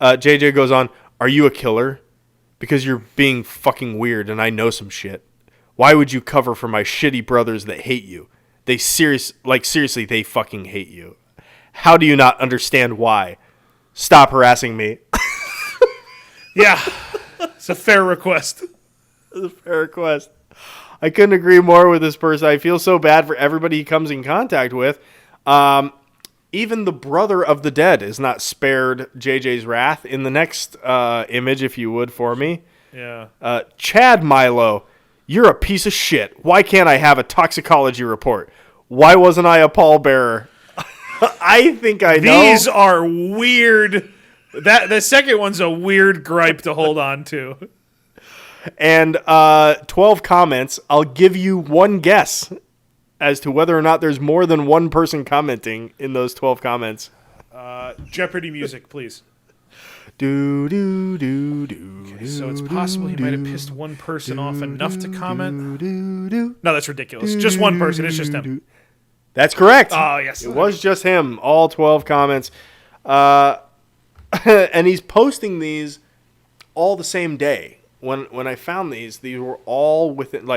JJ goes on, "Are you a killer? Because you're being fucking weird and I know some shit. Why would you cover for my shitty brothers that hate you? Seriously, they fucking hate you. How do you not understand why? Stop harassing me." Yeah, it's a fair request. It's a fair request. I couldn't agree more with this person. I feel so bad for everybody he comes in contact with. Even the brother of the dead is not spared JJ's wrath. In the next image, if you would, for me. Yeah. Chad Milo, you're a piece of shit. Why can't I have a toxicology report? Why wasn't I a pallbearer? I think I know. These are weird. The second one's a weird gripe to hold on to. And 12 comments. I'll give you one guess as to whether or not there's more than one person commenting in those 12 comments. Jeopardy music, please. Do, do, do, do. Okay, so it's possible he might have pissed one person off enough to comment. No, that's ridiculous. Just one person. It's just him. That's correct. Oh, yes. It was just him. All 12 comments. And he's posting these all the same day. When I found these were all within,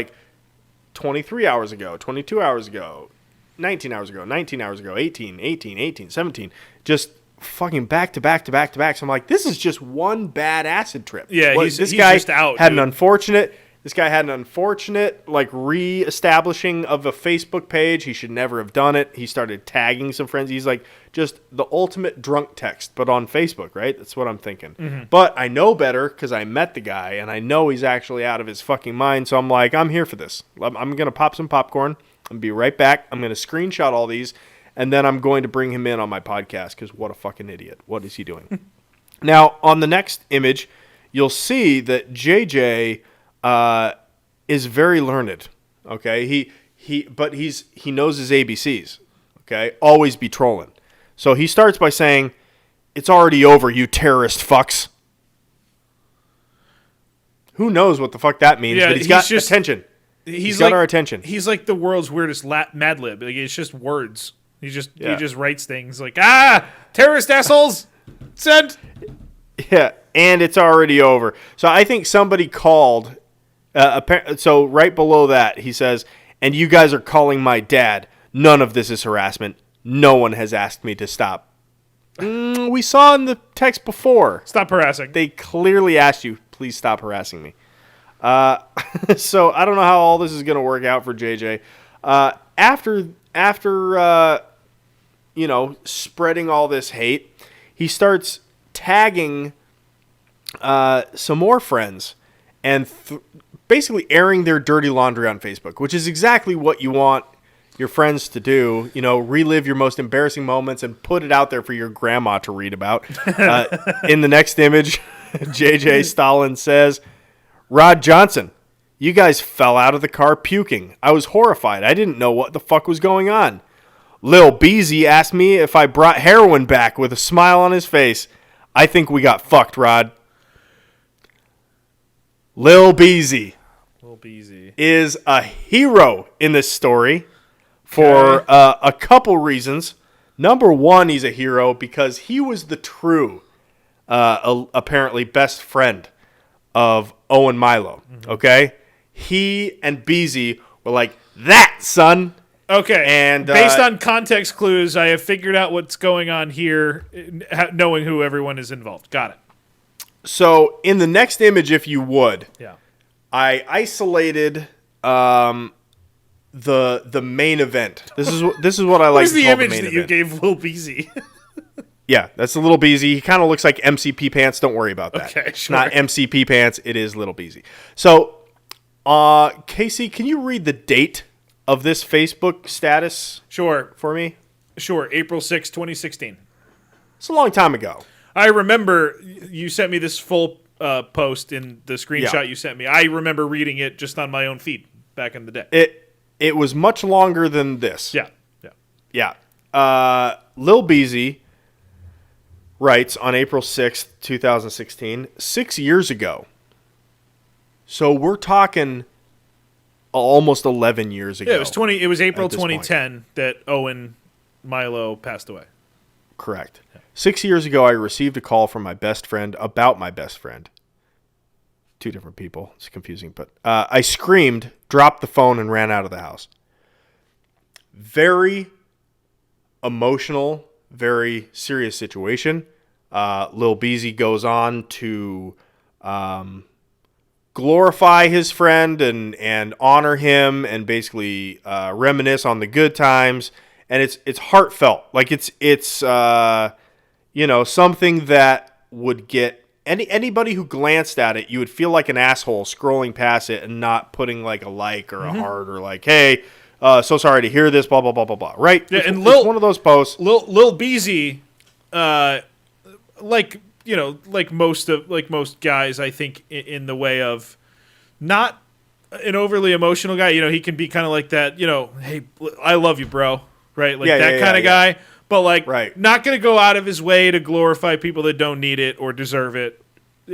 23 hours ago, 22 hours ago, 19 hours ago, 19 hours ago, 18, 17. Just fucking back to back to back to back. So I'm like, this is just one bad acid trip. Yeah, he's guy just out, had dude. This guy had an unfortunate, re-establishing of a Facebook page. He should never have done it. He started tagging some friends. He's just the ultimate drunk text, but on Facebook, right? That's what I'm thinking. Mm-hmm. But I know better because I met the guy, and I know he's actually out of his fucking mind. So I'm like, I'm here for this. I'm going to pop some popcorn. I'm going to be right back. I'm going to screenshot all these, and then I'm going to bring him in on my podcast because what a fucking idiot. What is he doing? Now, on the next image, you'll see that JJ... is very learned. Okay, but he knows his ABCs. Okay, always be trolling. So he starts by saying, "It's already over, you terrorist fucks." Who knows what the fuck that means? Yeah, but he's got attention. He's got our attention. He's like the world's weirdest Mad Lib. It's just words. He just writes things like terrorist assholes send. Yeah, and it's already over. So I think somebody called. So right below that, he says, "And you guys are calling my dad. None of this is harassment. No one has asked me to stop." We saw in the text before. Stop harassing. They clearly asked you, please stop harassing me. So I don't know how all this is going to work out for JJ. After spreading all this hate, he starts tagging some more friends and basically airing their dirty laundry on Facebook, which is exactly what you want your friends to do. Relive your most embarrassing moments and put it out there for your grandma to read about. In the next image, JJ Stallin says, "Rod Johnson, you guys fell out of the car puking. I was horrified. I didn't know what the fuck was going on. Lil Beezy asked me if I brought heroin back with a smile on his face. I think we got fucked, Rod." Lil Beezy is a hero in this story. for a couple reasons. Number one, he's a hero because he was the true, apparently, best friend of Owen Milo. Okay? He and Beezy were like, that, son. Okay. And based on context clues, I have figured out what's going on here, knowing who everyone is involved. Got it. So in the next image, if you would, Yeah. I isolated the main event. This is what I like. Where's to the call image the main that you event. gave Lil Beezy? Yeah, that's a Little Beezy. He kind of looks like MCP Pants. Don't worry about that. Okay, It's sure. not MCP Pants. It is Little Beezy. So, Casey, can you read the date of this Facebook status Sure. for me? Sure. April 6, 2016. It's a long time ago. I remember you sent me this full post in the screenshot Yeah. you sent me. I remember reading it just on my own feed back in the day. It was much longer than this. Yeah. Yeah. Yeah. Lil Beezy writes on April 6th, 2016, 6 years ago. So we're talking almost 11 years ago. Yeah, it was April at this 2010 that Owen Milo passed away. Correct. 6 years ago, I received a call from my best friend about my best friend. Two different people. It's confusing, but I screamed, dropped the phone, and ran out of the house. Very emotional, very serious situation. Lil Beezy goes on to glorify his friend and honor him and basically reminisce on the good times. And it's heartfelt. Like it's something that would get anybody who glanced at it, you would feel like an asshole scrolling past it and not putting like a like or a heart or like, hey, so sorry to hear this, blah blah blah blah blah. Right? Yeah, it's, and it's one of those posts. Lil Beezy, like most guys, I think in the way of not an overly emotional guy. He can be kind of like that. Hey, I love you, bro. Right? Like that kind of guy. But like, not going to go out of his way to glorify people that don't need it or deserve it.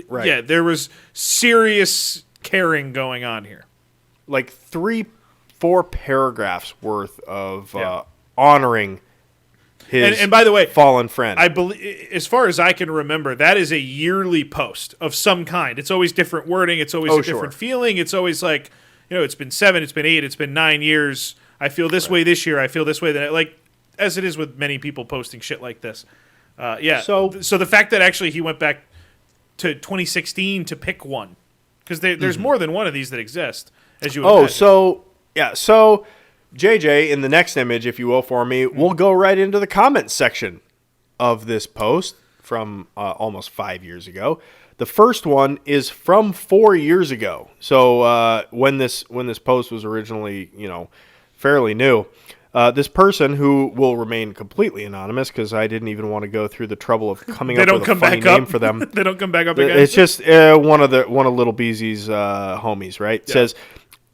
Right. Yeah, there was serious caring going on here. Like 3-4 paragraphs worth of honoring his and by the way, fallen friend. I believe, as far as I can remember, that is a yearly post of some kind. It's always different wording. It's always a different feeling. It's always like, it's been 7, it's been 8, it's been 9 years. I feel this way this year. I feel this way that like. As it is with many people posting shit like this. So the fact that actually he went back to 2016 to pick one, because there's more than one of these that exist, as you would imagine. So JJ, in the next image, if you will, for me, we'll go right into the comments section of this post from almost 5 years ago. The first one is from 4 years ago. So when this post was originally, fairly new. This person, who will remain completely anonymous because I didn't even want to go through the trouble of coming up with a funny name for them. They don't come back up again. It's just one of Little Beezy's homies, right? Yeah. Says,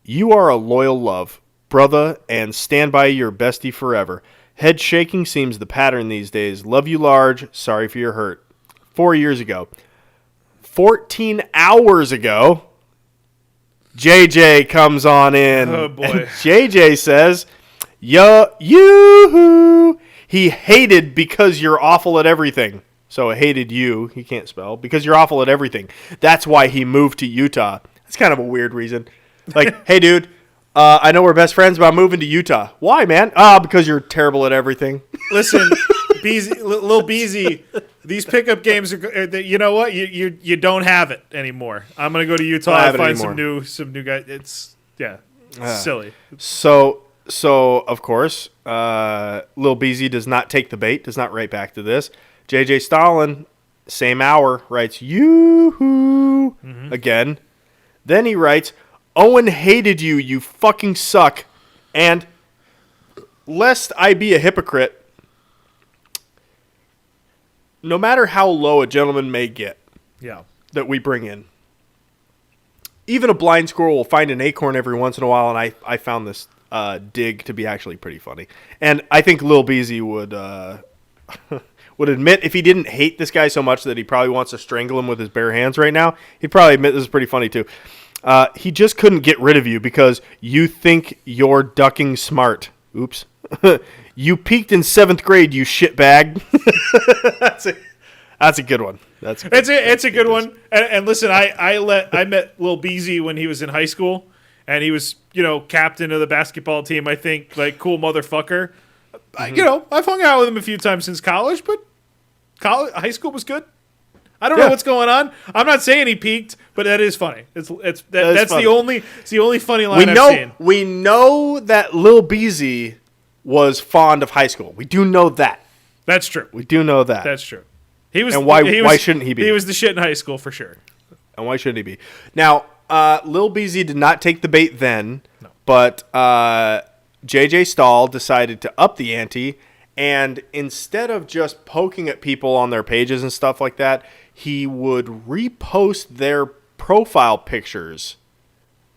"You are a loyal love, brother, and stand by your bestie forever. Head shaking seems the pattern these days. Love you large. Sorry for your hurt." 4 years ago. 14 hours ago, JJ comes on in. Oh, boy. And JJ says, yoo-hoo, he hated because you're awful at everything. So hated you, he can't spell, because you're awful at everything. That's why he moved to Utah. That's kind of a weird reason. Like, hey, dude, I know we're best friends, but I'm moving to Utah. Why, man? Because you're terrible at everything. Listen, Lil Beezy, these pickup games are. You know what? You don't have it anymore. I'm gonna go to Utah and find some new guys. It's silly. So of course, Lil Beezy does not take the bait. Does not write back to this. JJ Stallin, same hour, writes yoo-hoo again. Then he writes, "Owen hated you. You fucking suck." And lest I be a hypocrite, no matter how low a gentleman may get, that we bring in, even a blind squirrel will find an acorn every once in a while. And I found this dig to be actually pretty funny. And I think Lil Beezy would admit, if he didn't hate this guy so much that he probably wants to strangle him with his bare hands right now, he'd probably admit this is pretty funny too. He just couldn't get rid of you because you think you're ducking smart. Oops. You peaked in 7th grade, you shitbag. That's a good one. It's a good one. And listen, I met Lil Beezy when he was in high school, and he was captain of the basketball team. I think like cool motherfucker. I've hung out with him a few times since college, but high school was good. I don't know what's going on. I'm not saying he peaked, but that is funny. That's funny. the only funny line I've seen. We know that Lil Beezy was fond of high school. We do know that. That's true. We do know that. That's true. He was. And why shouldn't he be? He was the shit in high school for sure. And why shouldn't he be? Now, Lil Beezy did not take the bait then, but JJ Stall decided to up the ante, and instead of just poking at people on their pages and stuff like that, he would repost their profile pictures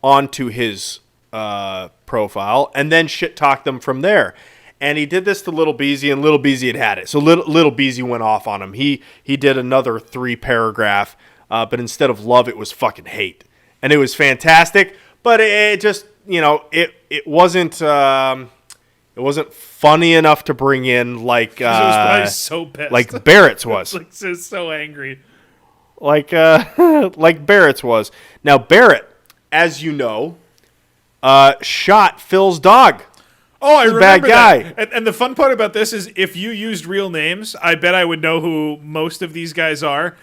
onto his profile and then shit talk them from there. And he did this to Little Beezy, and Little Beezy had it. So Little Beezy went off on him. He did another 3-paragraph, but instead of love, it was fucking hate, and it was fantastic. But it just it wasn't funny enough to bring in like it was probably so pissed. Like Barrett's was. Like so angry. Like Barrett's was. Now Barrett, as you know, shot Phil's dog. Oh, I remember bad guy. that. And the fun part about this is if you used real names, I bet I would know who most of these guys are.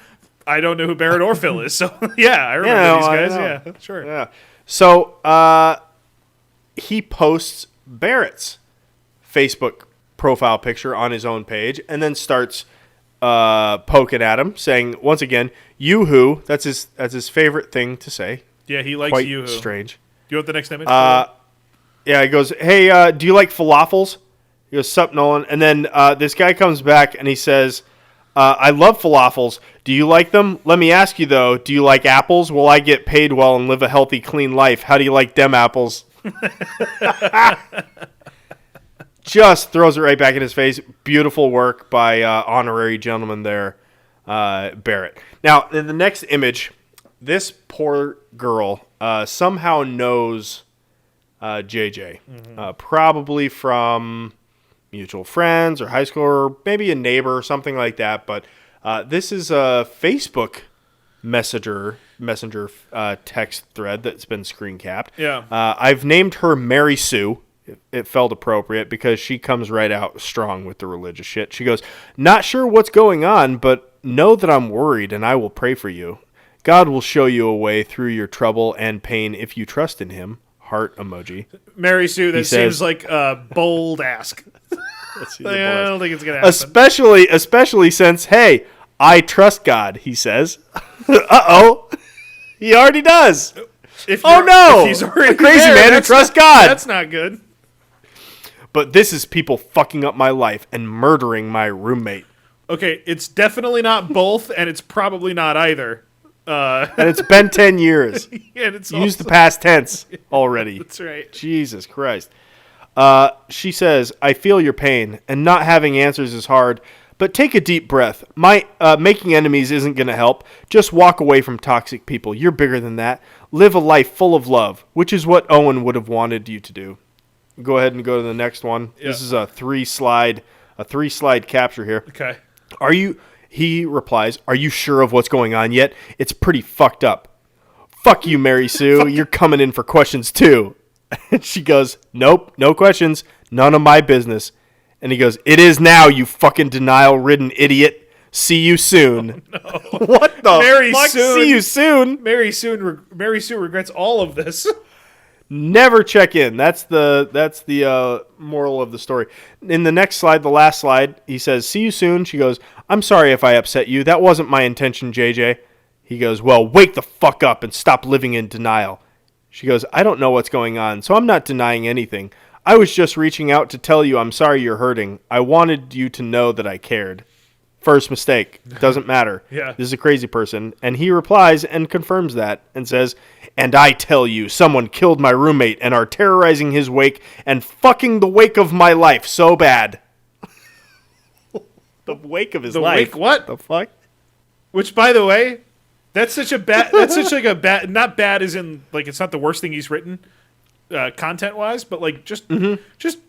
I don't know who Barrett or Phil is. So, yeah, I remember these guys. Yeah, sure. Yeah. So, he posts Barrett's Facebook profile picture on his own page and then starts poking at him, saying, once again, yoo-hoo. That's his favorite thing to say. Yeah, he likes Quite yoo-hoo. Strange. Do you want the next image? Yeah, he goes, hey, do you like falafels? He goes, sup, Nolan? And then this guy comes back and he says, I love falafels. Do you like them? Let me ask you, though, do you like apples? Well, I get paid well and live a healthy, clean life. How do you like them apples? Just throws it right back in his face. Beautiful work by honorary gentleman there, Barrett. Now, in the next image, this poor girl somehow knows JJ, probably from mutual friends or high school or maybe a neighbor or something like that. But this is a Facebook messenger text thread that's been screen capped. Yeah. I've named her Mary Sue. It felt appropriate because she comes right out strong with the religious shit. She goes, not sure what's going on, but know that I'm worried and I will pray for you. God will show you a way through your trouble and pain if you trust in him. Heart emoji. Mary Sue, that seems like a bold ask. I don't think it's going to happen. Especially since, hey, I trust God, he says. Uh-oh. He already does. If he's already a crazy man who trusts God. That's not good. But this is people fucking up my life and murdering my roommate. Okay, it's definitely not both, and it's probably not either. And it's been 10 years. Use the past tense already. That's right. Jesus Christ. She says, I feel your pain, and not having answers is hard, but take a deep breath. Making enemies isn't going to help. Just walk away from toxic people. You're bigger than that. Live a life full of love, which is what Owen would have wanted you to do. Go ahead and go to the next one. Yeah. This is a three slide capture here. Okay. He replies, are you sure of what's going on yet? It's pretty fucked up. Fuck you, Mary Sue. You're coming in for questions too. And she goes, nope, no questions. None of my business. And he goes, it is now, you fucking denial-ridden idiot. See you soon. Oh, no. What the Mary fuck? Soon, See you soon? Mary Sue regrets all of this. Never check in. That's the moral of the story. In the next slide, the last slide, he says, see you soon. She goes, I'm sorry if I upset you. That wasn't my intention, JJ. He goes, well, wake the fuck up and stop living in denial. She goes, I don't know what's going on, so I'm not denying anything. I was just reaching out to tell you I'm sorry you're hurting. I wanted you to know that I cared. First mistake. Doesn't matter. Yeah. This is a crazy person. And he replies and confirms that and says, and I tell you, someone killed my roommate and are terrorizing his wake and fucking the wake of my life so bad. The wake of his life. The wake what? The fuck? Which, by the way, that's such like a bad, not bad as in, like, it's not the worst thing he's written. content-wise, but like just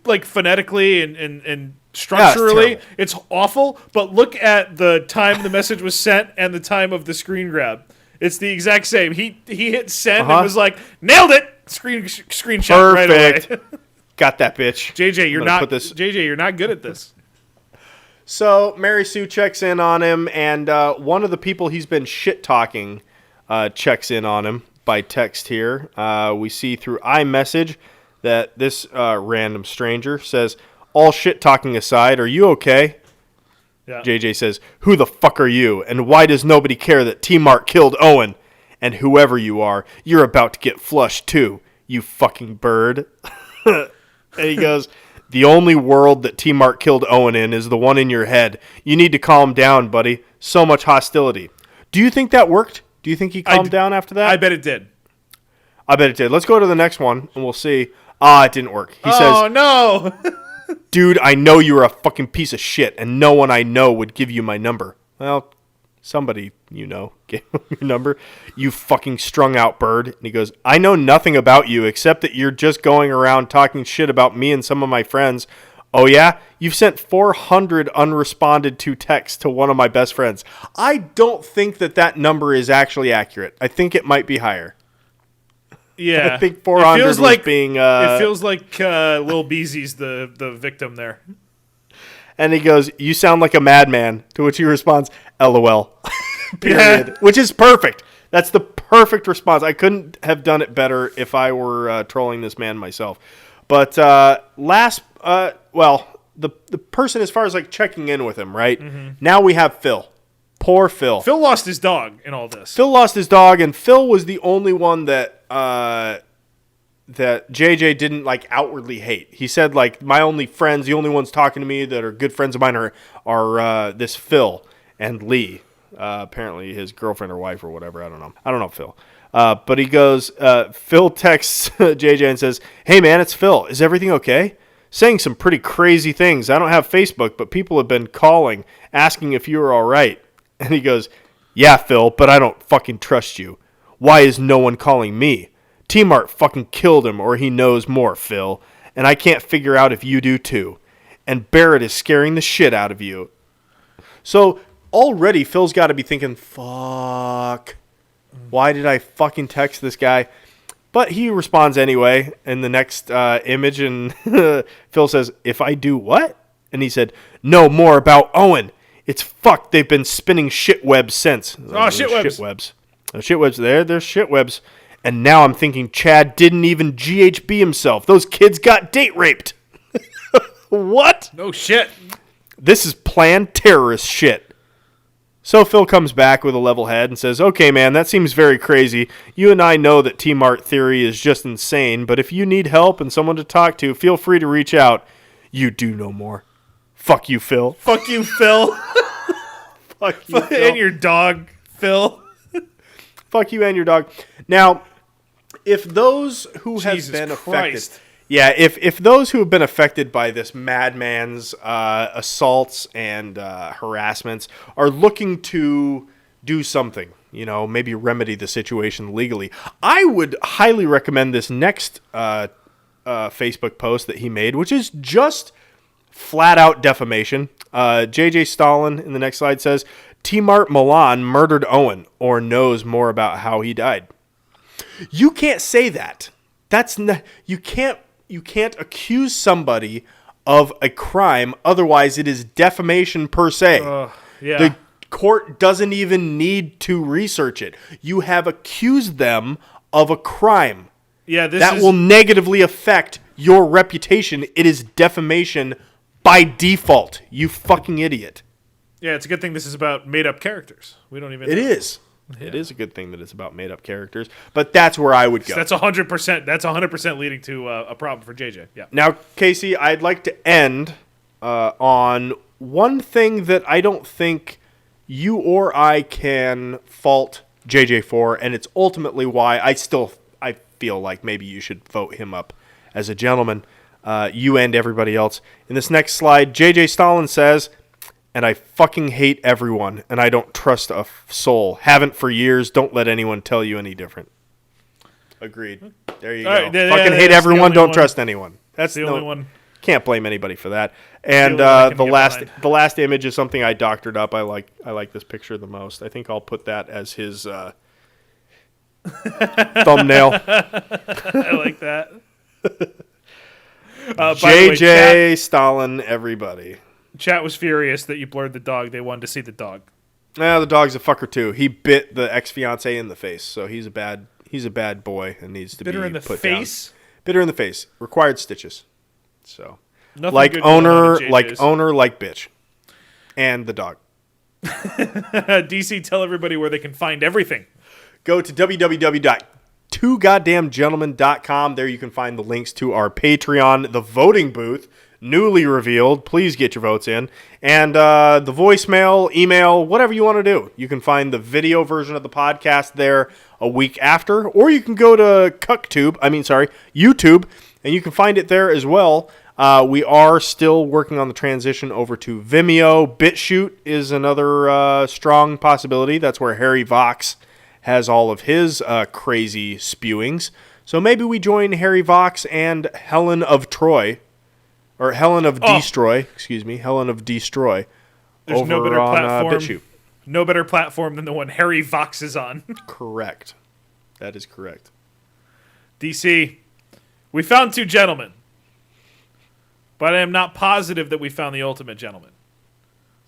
like phonetically and structurally, it's it's awful. But look at the time the message was sent and the time of the screen grab. It's the exact same. He hit send and was like, nailed it! Screenshot Perfect. right away. Got that bitch. JJ, you're not good at this. So Mary Sue checks in on him, and one of the people he's been shit-talking checks in on him by text here. We see through iMessage that this random stranger says, all shit-talking aside, are you okay? Yeah. JJ says, who the fuck are you? And why does nobody care that T-Mart killed Owen? And whoever you are, you're about to get flushed too, you fucking bird. And he goes, the only world that T-Mart killed Owen in is the one in your head. You need to calm down, buddy. So much hostility. Do you think that worked? Do you think he calmed down after that? I bet it did. I bet it did. Let's go to the next one, and we'll see. It didn't work. He says, oh, no. dude, I know you're a fucking piece of shit, and no one I know would give you my number. Well, somebody you know gave him your number. You fucking strung out bird. And he goes, I know nothing about you except that you're just going around talking shit about me and some of my friends. Oh, yeah? You've sent 400 unresponded to texts to one of my best friends. I don't think that number is actually accurate. I think it might be higher. Yeah. I think 400 feels like, being... it feels like Lil Beezy's the victim there. And he goes, you sound like a madman. To which he responds, LOL. Period. Yeah. Which is perfect. That's the perfect response. I couldn't have done it better if I were trolling this man myself. But the person as far as like checking in with him, right? Mm-hmm. Now we have Phil. Poor Phil. Phil lost his dog in all this. Phil lost his dog, and Phil was the only one that JJ didn't like outwardly hate. He said like my only friends, the only ones talking to me that are good friends of mine are this Phil and Lee. Apparently his girlfriend or wife or whatever. I don't know Phil. But he goes, Phil texts JJ and says, hey man, it's Phil. Is everything okay? Saying some pretty crazy things. I don't have Facebook, but people have been calling, asking if you were all right. And he goes, yeah, Phil, but I don't fucking trust you. Why is no one calling me? T-Mart fucking killed him, or he knows more, Phil. And I can't figure out if you do too. And Barrett is scaring the shit out of you. So already Phil's got to be thinking, fuck. Why did I fucking text this guy? But he responds anyway in the next image, and Phil says, if I do what? And he said, no, more about Owen. It's fucked. They've been spinning shit webs since. Oh, shit webs. Shit webs. Shit webs. There's shit webs. And now I'm thinking Chad didn't even GHB himself. Those kids got date raped. What? No shit. This is planned terrorist shit. So Phil comes back with a level head and says, okay, man, that seems very crazy. You and I know that T-Mart theory is just insane, but if you need help and someone to talk to, feel free to reach out. You do no more. Fuck you, Phil. Fuck you, Phil. Fuck you, Phil. And your dog, Phil. Fuck you and your dog. Now, if those who have Jesus been Christ. affected... Yeah, if those who have been affected by this madman's assaults and harassments are looking to do something, maybe remedy the situation legally, I would highly recommend this next Facebook post that he made, which is just flat out defamation. JJ Stallin in the next slide says, T-Mart Milan murdered Owen or knows more about how he died. You can't say that. You can't accuse somebody of a crime, otherwise it is defamation per se. Yeah. The court doesn't even need to research it. You have accused them of a crime. Yeah, that will negatively affect your reputation. It is defamation by default, you fucking idiot. Yeah, it's a good thing this is about made-up characters. We don't even know. It is. Yeah. It is a good thing that it's about made-up characters, but that's where I would go. So that's 100%. That's 100% leading to a problem for JJ. Yeah. Now, Casey, I'd like to end on one thing that I don't think you or I can fault JJ for, and it's ultimately why I feel like maybe you should vote him up as a gentleman. You and everybody else. In this next slide, JJ Stallin says, and I fucking hate everyone, and I don't trust a soul. Haven't for years. Don't let anyone tell you any different. Agreed. There you All go. right, Fucking hate that's the everyone. only Don't one. trust anyone. That's the only one. Can't blame anybody for that. And only one I can the get last behind. the last image is something I doctored up. I like this picture the most. I think I'll put that as his thumbnail. I like that. By the way, JJ Stallin, everybody. Chat was furious that you blurred the dog. They wanted to see the dog. Nah, the dog's a fucker too. He bit the ex-fiance in the face, so he's a bad boy and needs to Bit be her in the put face? down. Bit her in the face. Required stitches. So Nothing like good going on owner, in like JJ's. owner, like bitch, and the dog. DC, tell everybody where they can find everything. Go to www.twogoddamngentlemen.com. There you can find the links to our Patreon, the voting booth, newly revealed. Please get your votes in. And the voicemail, email, whatever you want to do. You can find the video version of the podcast there a week after. Or you can go to YouTube, and you can find it there as well. We are still working on the transition over to Vimeo. BitChute is another strong possibility. That's where Harry Vox has all of his crazy spewings. So maybe we join Harry Vox and Helen of Troy, or Helen of Destroy, excuse me, Helen of Destroy. There's over no better on platform. BitChute. No better platform than the one Harry Vox is on. Correct. That is correct. DC, we found two gentlemen, but I am not positive that we found the ultimate gentleman.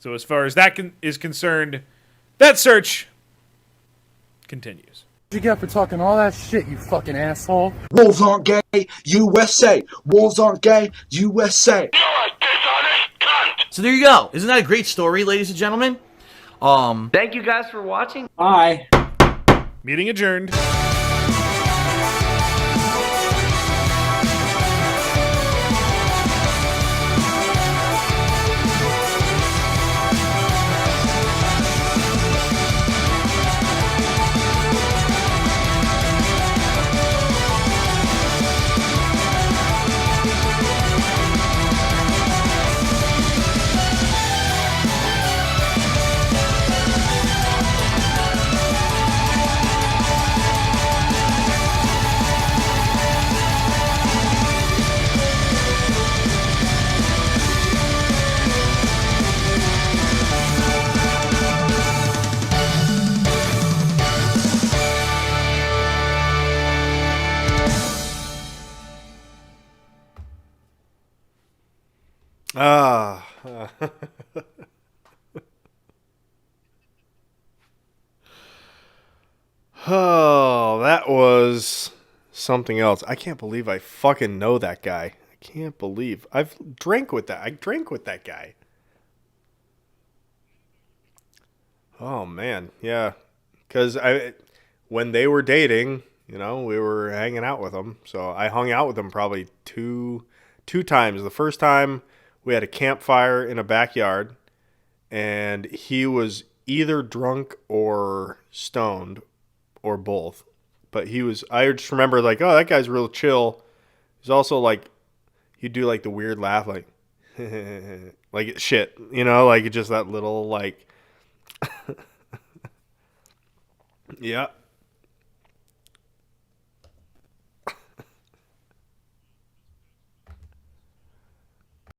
So as far as that is concerned, that search continues. What you get for talking all that shit, you fucking asshole? Wolves aren't gay, USA. Wolves aren't gay, USA. So there you go. Isn't that a great story, ladies and gentlemen? Thank you guys for watching. Bye. Meeting adjourned. Oh, that was something else. I can't believe I fucking know that guy. I can't believe I drank with that guy. Oh man, yeah. Because when they were dating, we were hanging out with them. So I hung out with them probably two times. The first time we had a campfire in a backyard, and he was either drunk or stoned, or both. But I just remember like, oh, that guy's real chill. He's also like, he'd do like the weird laugh, like, like shit, like just that little like, yeah.